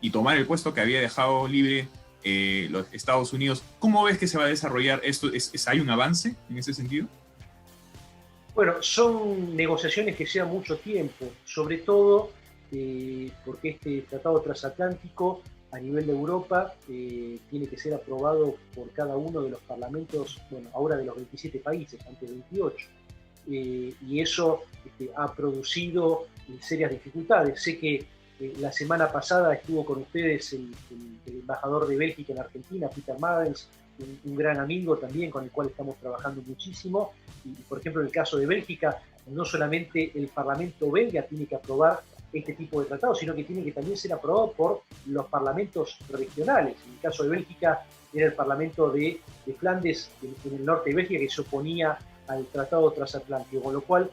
y tomar el puesto que había dejado libre los Estados Unidos. ¿Cómo ves que se va a desarrollar esto? ¿Hay un avance en ese sentido? Bueno, son negociaciones que llevan mucho tiempo, sobre todo porque este tratado transatlántico a nivel de Europa tiene que ser aprobado por cada uno de los parlamentos, bueno, ahora de los 27 países, antes 28. Y eso ha producido serias dificultades. Sé que la semana pasada estuvo con ustedes el embajador de Bélgica en Argentina, Peter Madens, un gran amigo también con el cual estamos trabajando muchísimo. Y, por ejemplo, en el caso de Bélgica, no solamente el Parlamento belga tiene que aprobar este tipo de tratados, sino que tiene que también ser aprobado por los parlamentos regionales. En el caso de Bélgica era el Parlamento de Flandes, en el norte de Bélgica, que se oponía al Tratado Transatlántico, con lo cual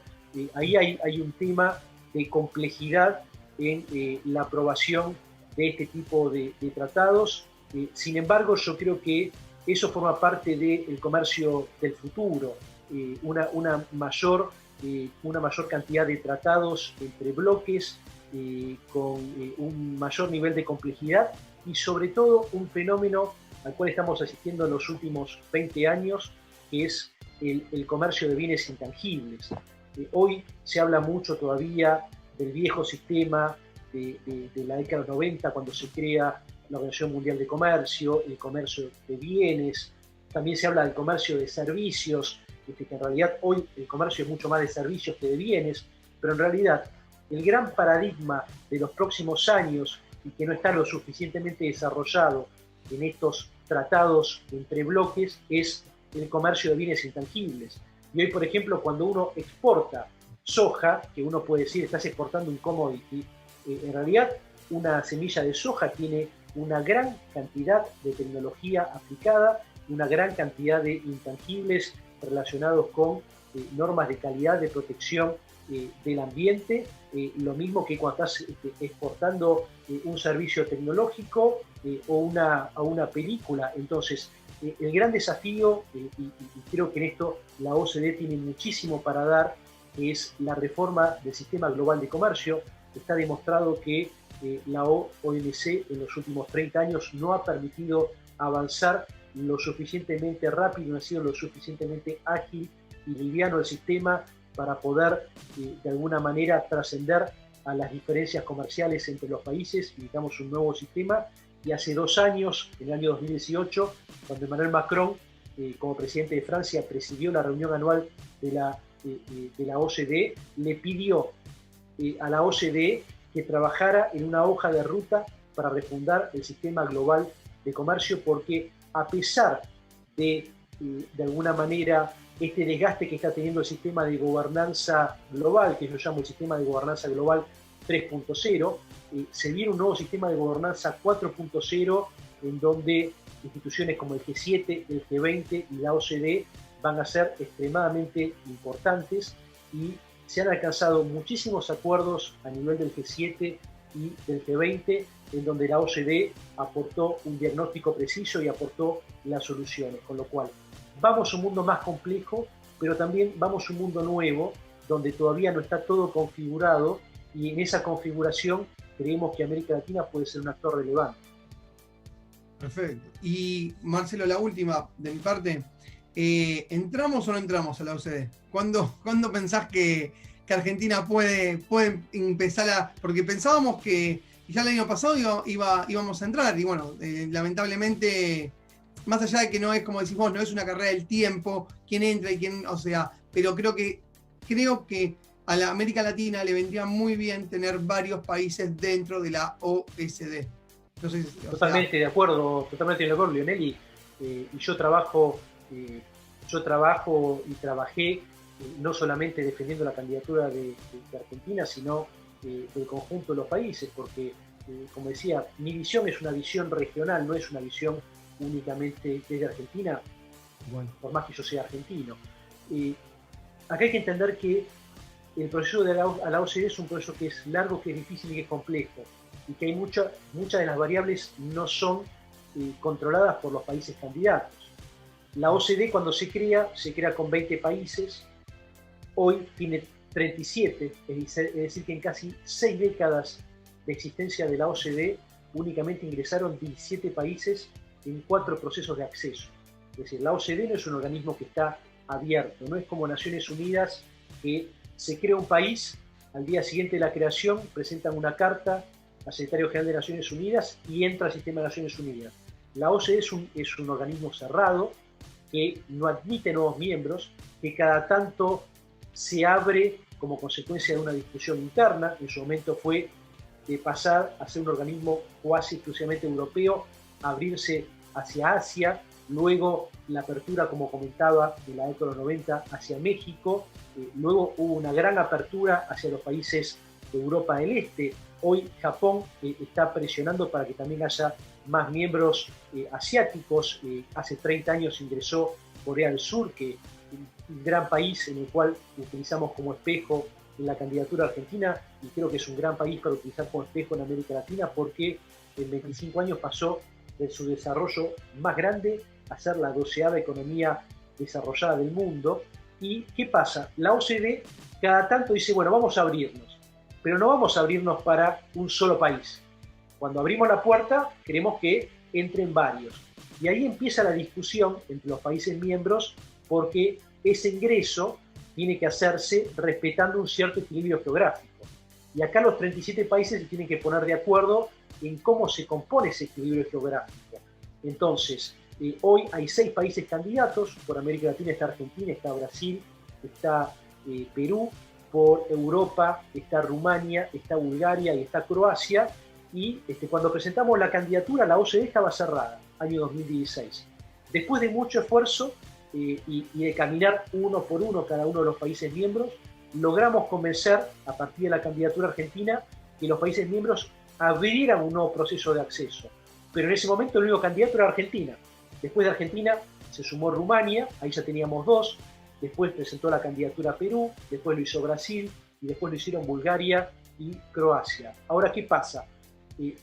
ahí hay un tema de complejidad en la aprobación de este tipo de tratados. Sin embargo, yo creo que eso forma parte del comercio del futuro, una mayor cantidad de tratados entre bloques, con un mayor nivel de complejidad y sobre todo un fenómeno al cual estamos asistiendo en los últimos 20 años, que es el comercio de bienes intangibles. Hoy se habla mucho todavía del viejo sistema de la década de los 90, cuando se crea la Organización Mundial de Comercio, el comercio de bienes. También se habla del comercio de servicios, que en realidad hoy el comercio es mucho más de servicios que de bienes, pero en realidad el gran paradigma de los próximos años, y que no está lo suficientemente desarrollado en estos tratados entre bloques, es el comercio de bienes intangibles. Y hoy, por ejemplo, cuando uno exporta soja, que uno puede decir estás exportando un commodity, en realidad una semilla de soja tiene una gran cantidad de tecnología aplicada, una gran cantidad de intangibles relacionados con normas de calidad, de protección del ambiente, lo mismo que cuando estás exportando un servicio tecnológico o una película. Entonces, el gran desafío, y creo que en esto la OCDE tiene muchísimo para dar, es la reforma del sistema global de comercio. Está demostrado que la OMC en los últimos 30 años no ha permitido avanzar lo suficientemente rápido, no ha sido lo suficientemente ágil y liviano el sistema para poder de alguna manera trascender a las diferencias comerciales entre los países. Necesitamos un nuevo sistema, y hace 2 años, en el año 2018, cuando Emmanuel Macron, como presidente de Francia, presidió la reunión anual de la OCDE, le pidió a la OCDE que trabajara en una hoja de ruta para refundar el sistema global de comercio, porque a pesar de alguna manera, este desgaste que está teniendo el sistema de gobernanza global, que yo llamo el sistema de gobernanza global 3.0, se viene un nuevo sistema de gobernanza 4.0, en donde instituciones como el G7, el G20 y la OCDE van a ser extremadamente importantes, y se han alcanzado muchísimos acuerdos a nivel del G7 y del G20, en donde la OCDE aportó un diagnóstico preciso y aportó las soluciones, con lo cual vamos a un mundo más complejo, pero también vamos a un mundo nuevo, donde todavía no está todo configurado, y en esa configuración creemos que América Latina puede ser un actor relevante. Perfecto. Y Marcelo, la última de mi parte. ¿Entramos o no entramos a la OCDE? ¿Cuándo pensás que Argentina puede empezar porque pensábamos que ya el año pasado íbamos a entrar, y bueno, lamentablemente, más allá de que no es, como decís vos, no es una carrera del tiempo, quién entra y quién, pero creo que a la América Latina le vendría muy bien tener varios países dentro de la OSD. Entonces, totalmente de acuerdo, Lionel, y yo trabajo y trabajé no solamente defendiendo la candidatura de Argentina, sino del conjunto de los países, porque, como decía, mi visión es una visión regional, no es una visión únicamente desde Argentina, bueno, por más que yo sea argentino. Acá hay que entender que el proceso a la OCDE es un proceso que es largo, que es difícil y que es complejo, y que hay muchas de las variables no son controladas por los países candidatos. La OCDE, cuando se crea con 20 países, hoy tiene 37, es decir, que en casi 6 décadas de existencia de la OCDE únicamente ingresaron 17 países en 4 procesos de acceso. Es decir, la OCDE no es un organismo que está abierto, no es como Naciones Unidas, que se crea un país, al día siguiente de la creación presentan una carta a secretario general de Naciones Unidas y entra al sistema de Naciones Unidas. La OCDE es un organismo cerrado que no admite nuevos miembros, que cada tanto se abre como consecuencia de una discusión interna. En su momento fue de pasar a ser un organismo cuasi exclusivamente europeo, abrirse hacia Asia, luego la apertura, como comentaba, en la década de los 90 hacia México, luego hubo una gran apertura hacia los países de Europa del Este. Hoy Japón está presionando para que también haya más miembros asiáticos. Hace 30 años ingresó Corea del Sur, que es un gran país en el cual utilizamos como espejo en la candidatura argentina, y creo que es un gran país para utilizar como espejo en América Latina, porque en 25 años pasó de su desarrollo más grande a ser la 12ª economía desarrollada del mundo. ¿Y qué pasa? La OCDE cada tanto dice, bueno, vamos a abrirnos, pero no vamos a abrirnos para un solo país. Cuando abrimos la puerta, queremos que entren varios. Y ahí empieza la discusión entre los países miembros, porque ese ingreso tiene que hacerse respetando un cierto equilibrio geográfico. Y acá los 37 países se tienen que poner de acuerdo en cómo se compone ese equilibrio geográfico. Entonces, hoy hay 6 países candidatos. Por América Latina está Argentina, está Brasil, está Perú. Por Europa está Rumania, está Bulgaria y está Croacia. Y cuando presentamos la candidatura, la OCDE estaba cerrada, año 2016. Después de mucho esfuerzo y de caminar uno por uno cada uno de los países miembros, logramos convencer, a partir de la candidatura argentina, que los países miembros abrieran un nuevo proceso de acceso. Pero en ese momento el único candidato era Argentina. Después de Argentina se sumó Rumania, ahí ya teníamos 2. Después presentó la candidatura Perú, después lo hizo Brasil y después lo hicieron Bulgaria y Croacia. Ahora, ¿qué pasa?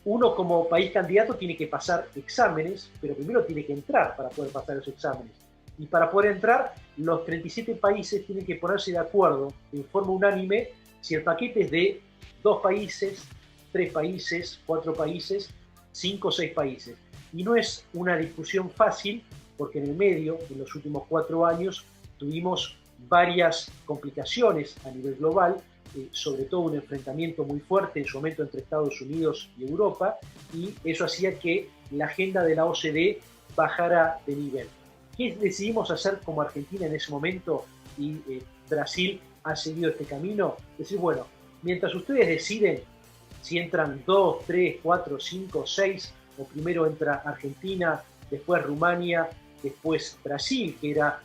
Uno como país candidato tiene que pasar exámenes, pero primero tiene que entrar para poder pasar esos exámenes. Y para poder entrar, los 37 países tienen que ponerse de acuerdo en forma unánime si el paquete es de 2 países, 3 países, 4 países, 5 o 6 países. Y no es una discusión fácil, porque en el medio, en los últimos 4 años, tuvimos varias complicaciones a nivel global, sobre todo un enfrentamiento muy fuerte en su momento entre Estados Unidos y Europa, y eso hacía que la agenda de la OCDE bajara de nivel. ¿Qué decidimos hacer como Argentina en ese momento? Y Brasil ha seguido este camino. Es decir, bueno, mientras ustedes deciden si entran 2, 3, 4, 5, 6, o primero entra Argentina, después Rumania, después Brasil, que era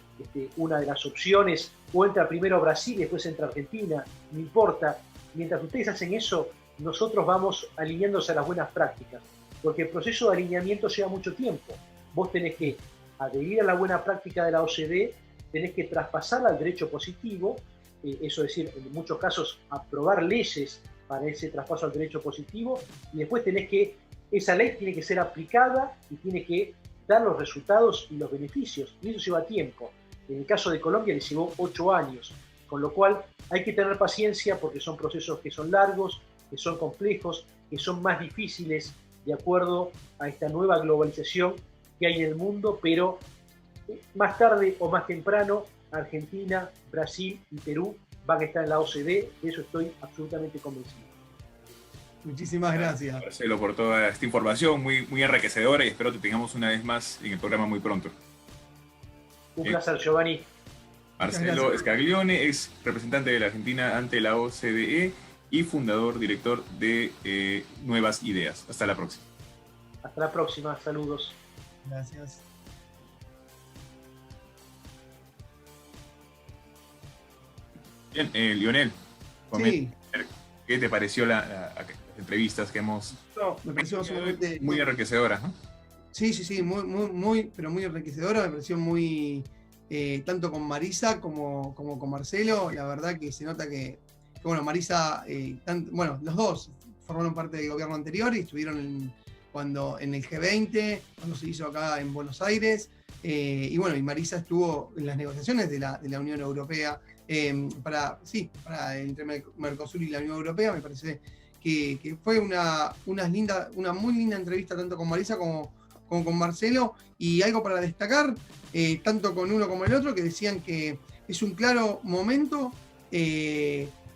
una de las opciones, o entra primero Brasil y después entra Argentina, no importa. Mientras ustedes hacen eso, nosotros vamos alineándose a las buenas prácticas, porque el proceso de alineamiento lleva mucho tiempo. Vos tenés que adherir a la buena práctica de la OCDE, tenés que traspasarla al derecho positivo, eso es decir, en muchos casos aprobar leyes para ese traspaso al derecho positivo, y después esa ley tiene que ser aplicada y tiene que dar los resultados y los beneficios, y eso lleva tiempo. En el caso de Colombia les llevó 8 años, con lo cual hay que tener paciencia porque son procesos que son largos, que son complejos, que son más difíciles de acuerdo a esta nueva globalización que hay en el mundo, pero más tarde o más temprano Argentina, Brasil y Perú van a estar en la OCDE, de eso estoy absolutamente convencido. Muchísimas gracias. Marcelo, por toda esta información muy, muy enriquecedora, y espero que tengamos una vez más en el programa muy pronto. Un placer, Giovanni. Marcelo Scaglione es representante de la Argentina ante la OCDE y fundador, director de Nuevas Ideas. Hasta la próxima. Hasta la próxima, saludos. Gracias. Bien, Lionel, Sí. ¿qué te pareció las entrevistas que hemos... No, me pareció sumamente... Muy enriquecedoras, ¿no? Sí, pero muy enriquecedora. Me pareció muy, tanto con Marisa como con Marcelo. La verdad que se nota que bueno, Marisa, los dos formaron parte del gobierno anterior y estuvieron en el G20, cuando se hizo acá en Buenos Aires. Y Marisa estuvo en las negociaciones de la Unión Europea entre Mercosur y la Unión Europea. Me parece que fue una muy linda entrevista tanto con Marisa como con Marcelo, y algo para destacar, tanto con uno como el otro, que decían que es un claro momento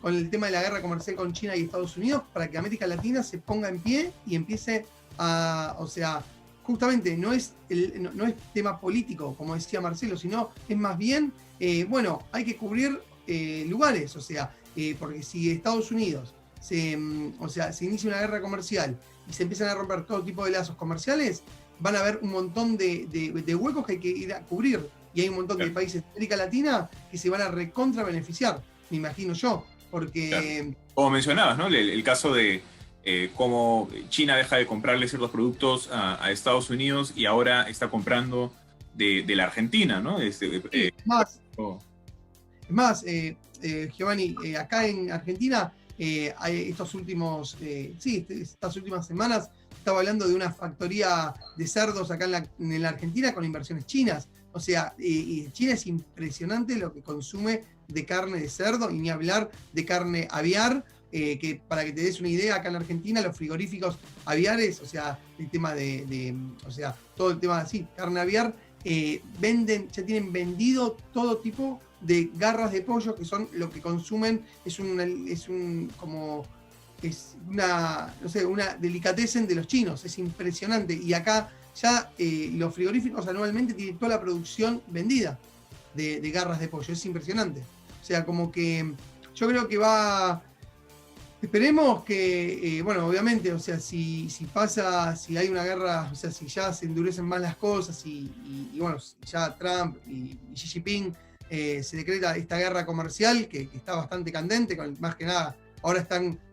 con el tema de la guerra comercial con China y Estados Unidos, para que América Latina se ponga en pie y empiece a, o sea, justamente no es tema político, como decía Marcelo, sino es más bien, bueno, hay que cubrir lugares, o sea, porque si Estados Unidos se inicia una guerra comercial y se empiezan a romper todo tipo de lazos comerciales, van a haber un montón de huecos que hay que ir a cubrir. Y hay un montón de países de América Latina que se van a recontra beneficiar, me imagino yo, porque... Claro. Como mencionabas, ¿no? El caso de cómo China deja de comprarle ciertos productos a Estados Unidos y ahora está comprando de la Argentina, ¿no? Giovanni, acá en Argentina, estas últimas semanas, estaba hablando de una factoría de cerdos acá en la Argentina con inversiones chinas. O sea, China es impresionante lo que consume de carne de cerdo, y ni hablar de carne aviar, que para que te des una idea, acá en Argentina los frigoríficos aviares, o sea, el tema todo el tema así, carne aviar, ya tienen vendido todo tipo de garras de pollo, que son lo que consumen, es una delicatessen de los chinos, es impresionante. Y acá ya los frigoríficos anualmente tienen toda la producción vendida de garras de pollo, es impresionante. O sea, como que yo creo que esperemos que, bueno, obviamente, o sea, si hay una guerra, o sea, si ya se endurecen más las cosas y bueno, ya Trump y Xi Jinping se decreta esta guerra comercial que está bastante candente, más que nada, ahora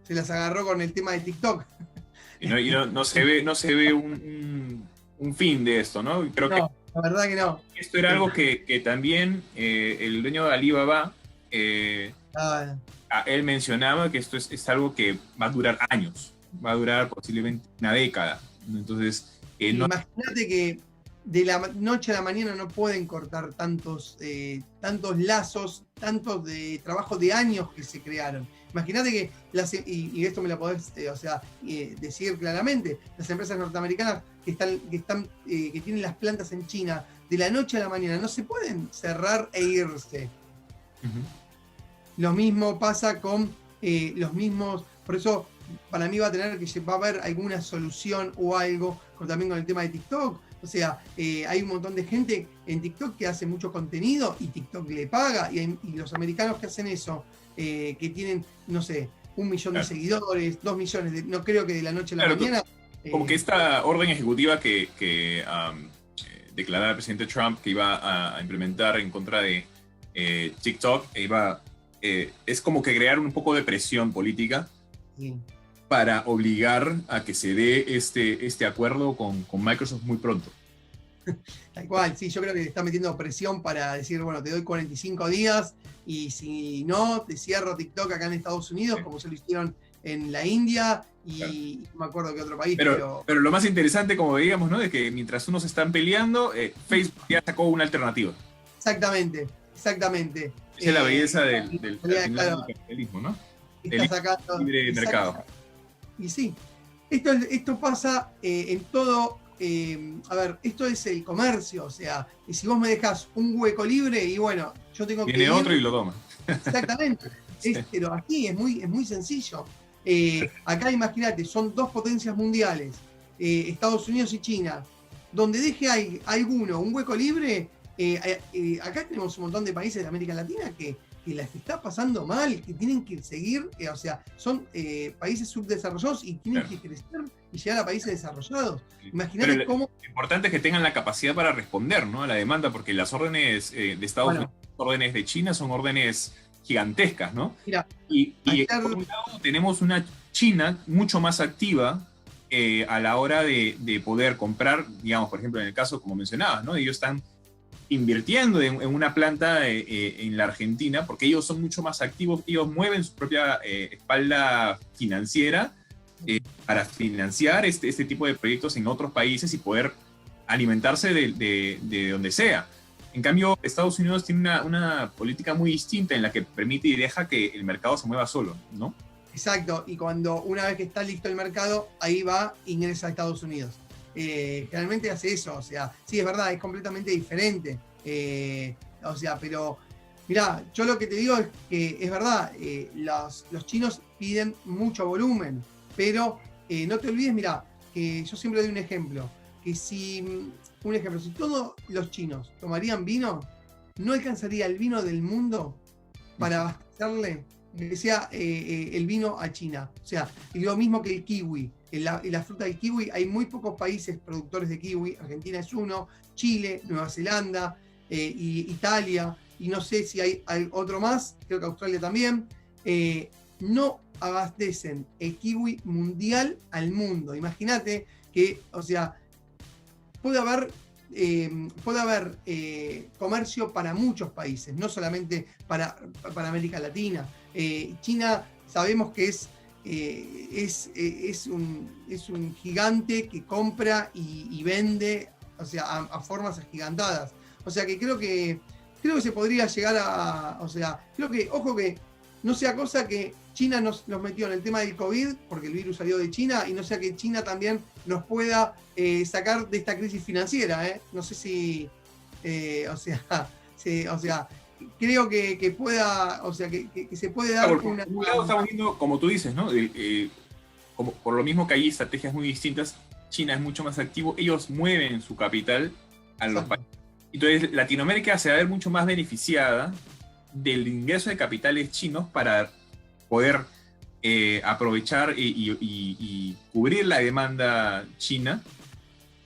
se las agarró con el tema de TikTok. Y no se ve un fin de esto, ¿no? Creo que la verdad que no. Esto era algo que también el dueño de Alibaba, él mencionaba que esto es algo que va a durar años, va a durar posiblemente una década. Entonces, imagínate que de la noche a la mañana no pueden cortar tantos lazos, tantos de trabajo de años que se crearon. Imagínate que, y esto me lo podés decir claramente, las empresas norteamericanas que tienen las plantas en China, de la noche a la mañana no se pueden cerrar e irse. Uh-huh. Lo mismo pasa con los mismos, por eso para mí va a haber alguna solución o algo, también con el tema de TikTok. O sea, hay un montón de gente en TikTok que hace mucho contenido y TikTok le paga, y los americanos que hacen eso, que tienen, no sé, 1 millón de seguidores, 2 millones, no creo que de la noche a la mañana. Como que esta orden ejecutiva que declaraba el presidente Trump que iba a implementar en contra de TikTok, es como que crear un poco de presión política para obligar a que se dé este acuerdo con Microsoft muy pronto. Tal cual, sí, yo creo que está metiendo presión para decir, bueno, te doy 45 días y si no, te cierro TikTok acá en Estados Unidos, como ya lo hicieron en la India y claro, no me acuerdo qué otro país. Pero lo más interesante, como veíamos, ¿no? Es que mientras unos están peleando, Facebook ya sacó una alternativa. Exactamente. Esa es la belleza del capitalismo, ¿no? Está sacando libre mercado. Y sí, esto pasa en todo. A ver, esto es el comercio, o sea, y si vos me dejás un hueco libre y bueno, yo tengo que. Viene otro y lo toma. Exactamente. Sí. Pero aquí es muy sencillo. Acá imagínate, son 2 potencias mundiales, Estados Unidos y China, donde deje alguno un hueco libre. Acá tenemos un montón de países de América Latina que las está pasando mal, que tienen que seguir, o sea, son países subdesarrollados y tienen que crecer y llegar a países desarrollados. Imagínate cómo. Lo importante es que tengan la capacidad para responder, ¿no?, a la demanda, porque las órdenes de Estados Unidos, órdenes de China, son órdenes gigantescas, ¿no? Mira, y por un lado tenemos una China mucho más activa a la hora de poder comprar, digamos, por ejemplo, en el caso, como mencionabas, ¿no? Ellos están invirtiendo en una planta en la Argentina, porque ellos son mucho más activos, ellos mueven su propia espalda financiera para financiar este tipo de proyectos en otros países y poder alimentarse de donde sea. En cambio, Estados Unidos tiene una política muy distinta en la que permite y deja que el mercado se mueva solo, ¿no? Exacto, y una vez que está listo el mercado, ahí ingresa a Estados Unidos. Generalmente hace eso, o sea, sí, es verdad, es completamente diferente, o sea, pero Mirá, yo lo que te digo es que es verdad, los chinos piden mucho volumen, pero no te olvides, mirá, que yo siempre doy un ejemplo, que si todos los chinos tomarían vino, no alcanzaría el vino del mundo para abastecerle, que sea el vino a China. O sea, y lo mismo que el kiwi, la fruta del kiwi, hay muy pocos países productores de kiwi, Argentina es uno, Chile, Nueva Zelanda, y Italia, y no sé si hay otro más, creo que Australia también, no abastecen el kiwi mundial al mundo. Imagínate que, o sea, puede haber comercio para muchos países, no solamente para América Latina. China sabemos que es un gigante que compra y vende, o sea, a formas agigantadas. O sea que creo que se podría llegar o sea, creo que, ojo que no sea cosa que China nos metió en el tema del COVID, porque el virus salió de China, y no sea que China también nos pueda sacar de esta crisis financiera, ¿eh? No sé si, o sea, creo que pueda, o sea, que se puede dar por un lado estamos viendo, como tú dices, ¿no? Como por lo mismo que hay estrategias muy distintas, China es mucho más activo, ellos mueven su capital a los países. Entonces, Latinoamérica se va a ver mucho más beneficiada del ingreso de capitales chinos para poder aprovechar y cubrir la demanda china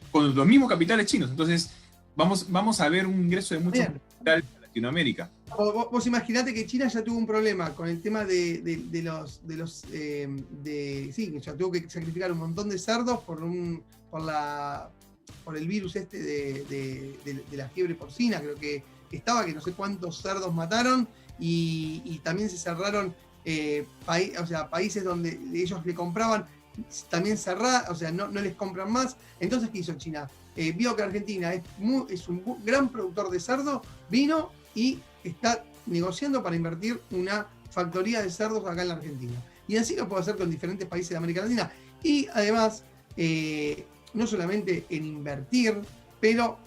con los mismos capitales chinos. Entonces, vamos a ver un ingreso de mucho capital a Latinoamérica. Vos imaginate que China ya tuvo un problema con el tema sí, ya tuvo que sacrificar un montón de cerdos por el virus de la fiebre porcina, creo que estaba, que no sé cuántos cerdos mataron, y también se cerraron países donde ellos le compraban, también cerrar, o sea, no les compran más. Entonces, ¿qué hizo China? Vio que Argentina es un gran productor de cerdo, vino y está negociando para invertir una factoría de cerdos acá en la Argentina. Y así lo puede hacer con diferentes países de América Latina. Y además, no solamente en invertir, pero,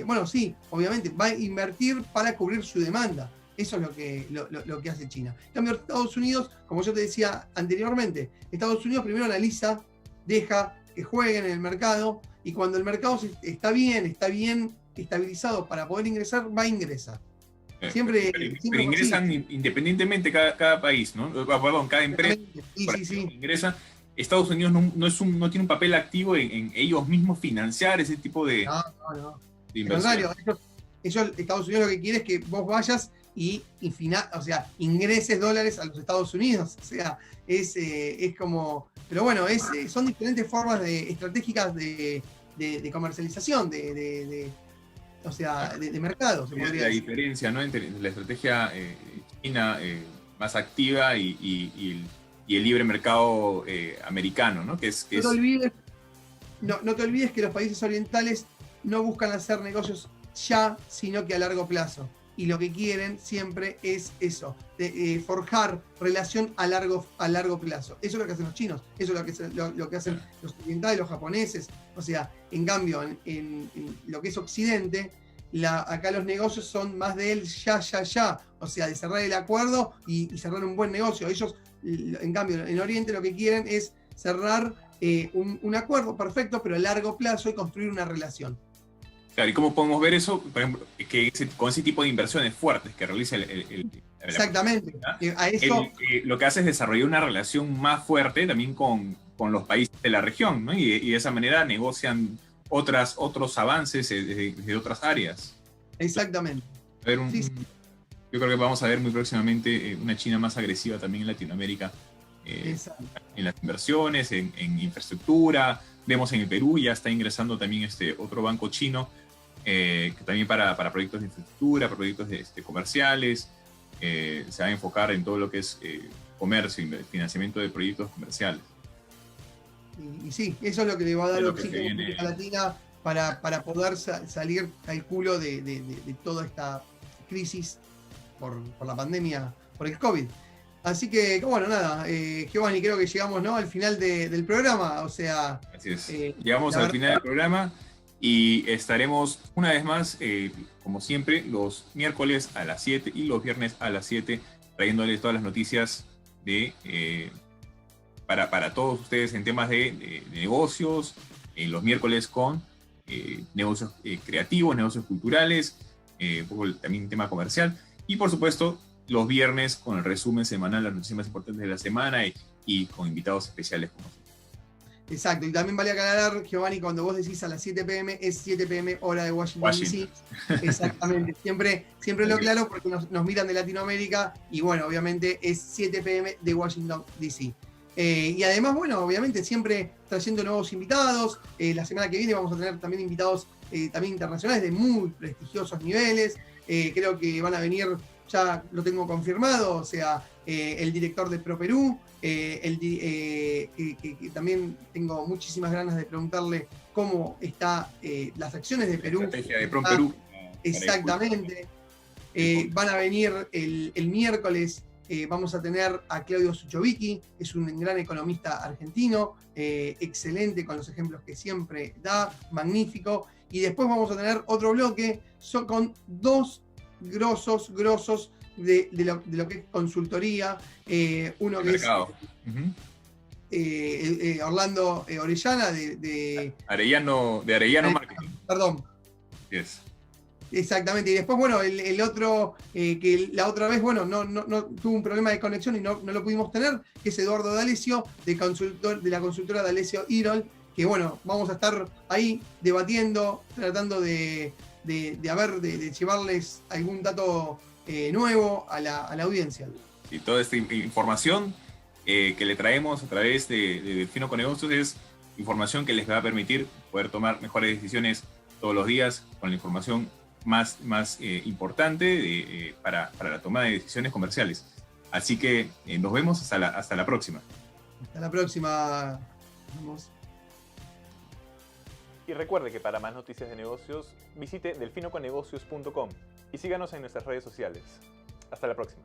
bueno, sí, obviamente, va a invertir para cubrir su demanda. Eso es lo que hace China. En cambio, Estados Unidos, como yo te decía anteriormente, Estados Unidos primero analiza, deja que jueguen en el mercado, y cuando el mercado está bien estabilizado para poder ingresar, va a ingresar. Siempre ingresan independientemente cada país, ¿no? Perdón, cada empresa sí. ingresa. Estados Unidos no tiene un papel activo en ellos mismos financiar ese tipo de inversión. Al contrario, Estados Unidos lo que quiere es que vos vayas y ingreses dólares a los Estados Unidos. O sea, es como... Pero bueno, son diferentes formas estratégicas de comercialización, de mercado. La diferencia, ¿no?, entre la estrategia china más activa y el libre mercado americano, ¿no? No te olvides que los países orientales no buscan hacer negocios ya, sino que a largo plazo. Y lo que quieren siempre es eso, forjar relación a largo plazo. Eso es lo que hacen los chinos, eso es lo que hacen los orientales, los japoneses. O sea, en cambio, en lo que es Occidente, acá los negocios son más de él ya. O sea, de cerrar el acuerdo y cerrar un buen negocio. Ellos, en cambio, en Oriente lo que quieren es cerrar un acuerdo perfecto, pero a largo plazo, y construir una relación. Claro, ¿y cómo podemos ver eso? Por ejemplo, con ese tipo de inversiones fuertes que realiza exactamente. A eso, lo que hace es desarrollar una relación más fuerte también con los países de la región, ¿no? Y de esa manera negocian otros avances de otras áreas. Exactamente. Yo creo que vamos a ver muy próximamente una China más agresiva también en Latinoamérica, en las inversiones, en infraestructura. Vemos en el Perú ya está ingresando también otro banco chino, que también para proyectos de infraestructura, para proyectos comerciales, se va a enfocar en todo lo que es comercio, financiamiento de proyectos comerciales. Y sí, eso es lo que le va a dar oxígeno a América Latina para poder salir al culo de toda esta crisis por la pandemia, por el COVID. Así que, bueno, nada, Giovanni, creo que llegamos, ¿no?, al final del programa. O sea, así es. Llegamos al final del programa Y estaremos una vez más, como siempre, los miércoles a las 7 y los viernes a las 7, trayéndoles todas las noticias para todos ustedes en temas de negocios, los miércoles con negocios creativos, negocios culturales, un poco también tema comercial, y por supuesto los viernes con el resumen semanal, las noticias más importantes de la semana y con invitados especiales como siempre. Exacto, y también vale aclarar, Giovanni, cuando vos decís a las 7 p.m., es 7 p.m. hora de Washington. DC. Exactamente, siempre lo aclaro porque nos miran de Latinoamérica y bueno, obviamente es 7 p.m. de Washington, D.C. Y además, bueno, obviamente siempre trayendo nuevos invitados. La semana que viene vamos a tener también invitados también internacionales de muy prestigiosos niveles. Creo que van a venir, ya lo tengo confirmado, o sea, el director de ProPerú, que también tengo muchísimas ganas de preguntarle cómo está las acciones de Perú. La estrategia de ProPerú. Exactamente. Van a venir el miércoles. Vamos a tener a Claudio Suchovicki, es un gran economista argentino, excelente con los ejemplos que siempre da, magnífico. Y después vamos a tener otro bloque con dos grosos de lo que es consultoría. Uno que mercado. es Orlando Orellana de Arellano Marketing. Perdón. Yes. Exactamente, y después, bueno, el otro, que la otra vez, bueno, no tuvo un problema de conexión y no lo pudimos tener, que es Eduardo D'Alessio, de la consultora D'Alessio Irol, que bueno, vamos a estar ahí debatiendo, tratando de llevarles algún dato nuevo a la audiencia. Y toda esta información que le traemos a través de Delfino con Negocios es información que les va a permitir poder tomar mejores decisiones todos los días con la información más importante para la toma de decisiones comerciales. Así que nos vemos hasta la próxima. Hasta la próxima. Vamos. Y recuerde que para más noticias de negocios, visite delfinoconegocios.com y síganos en nuestras redes sociales. Hasta la próxima.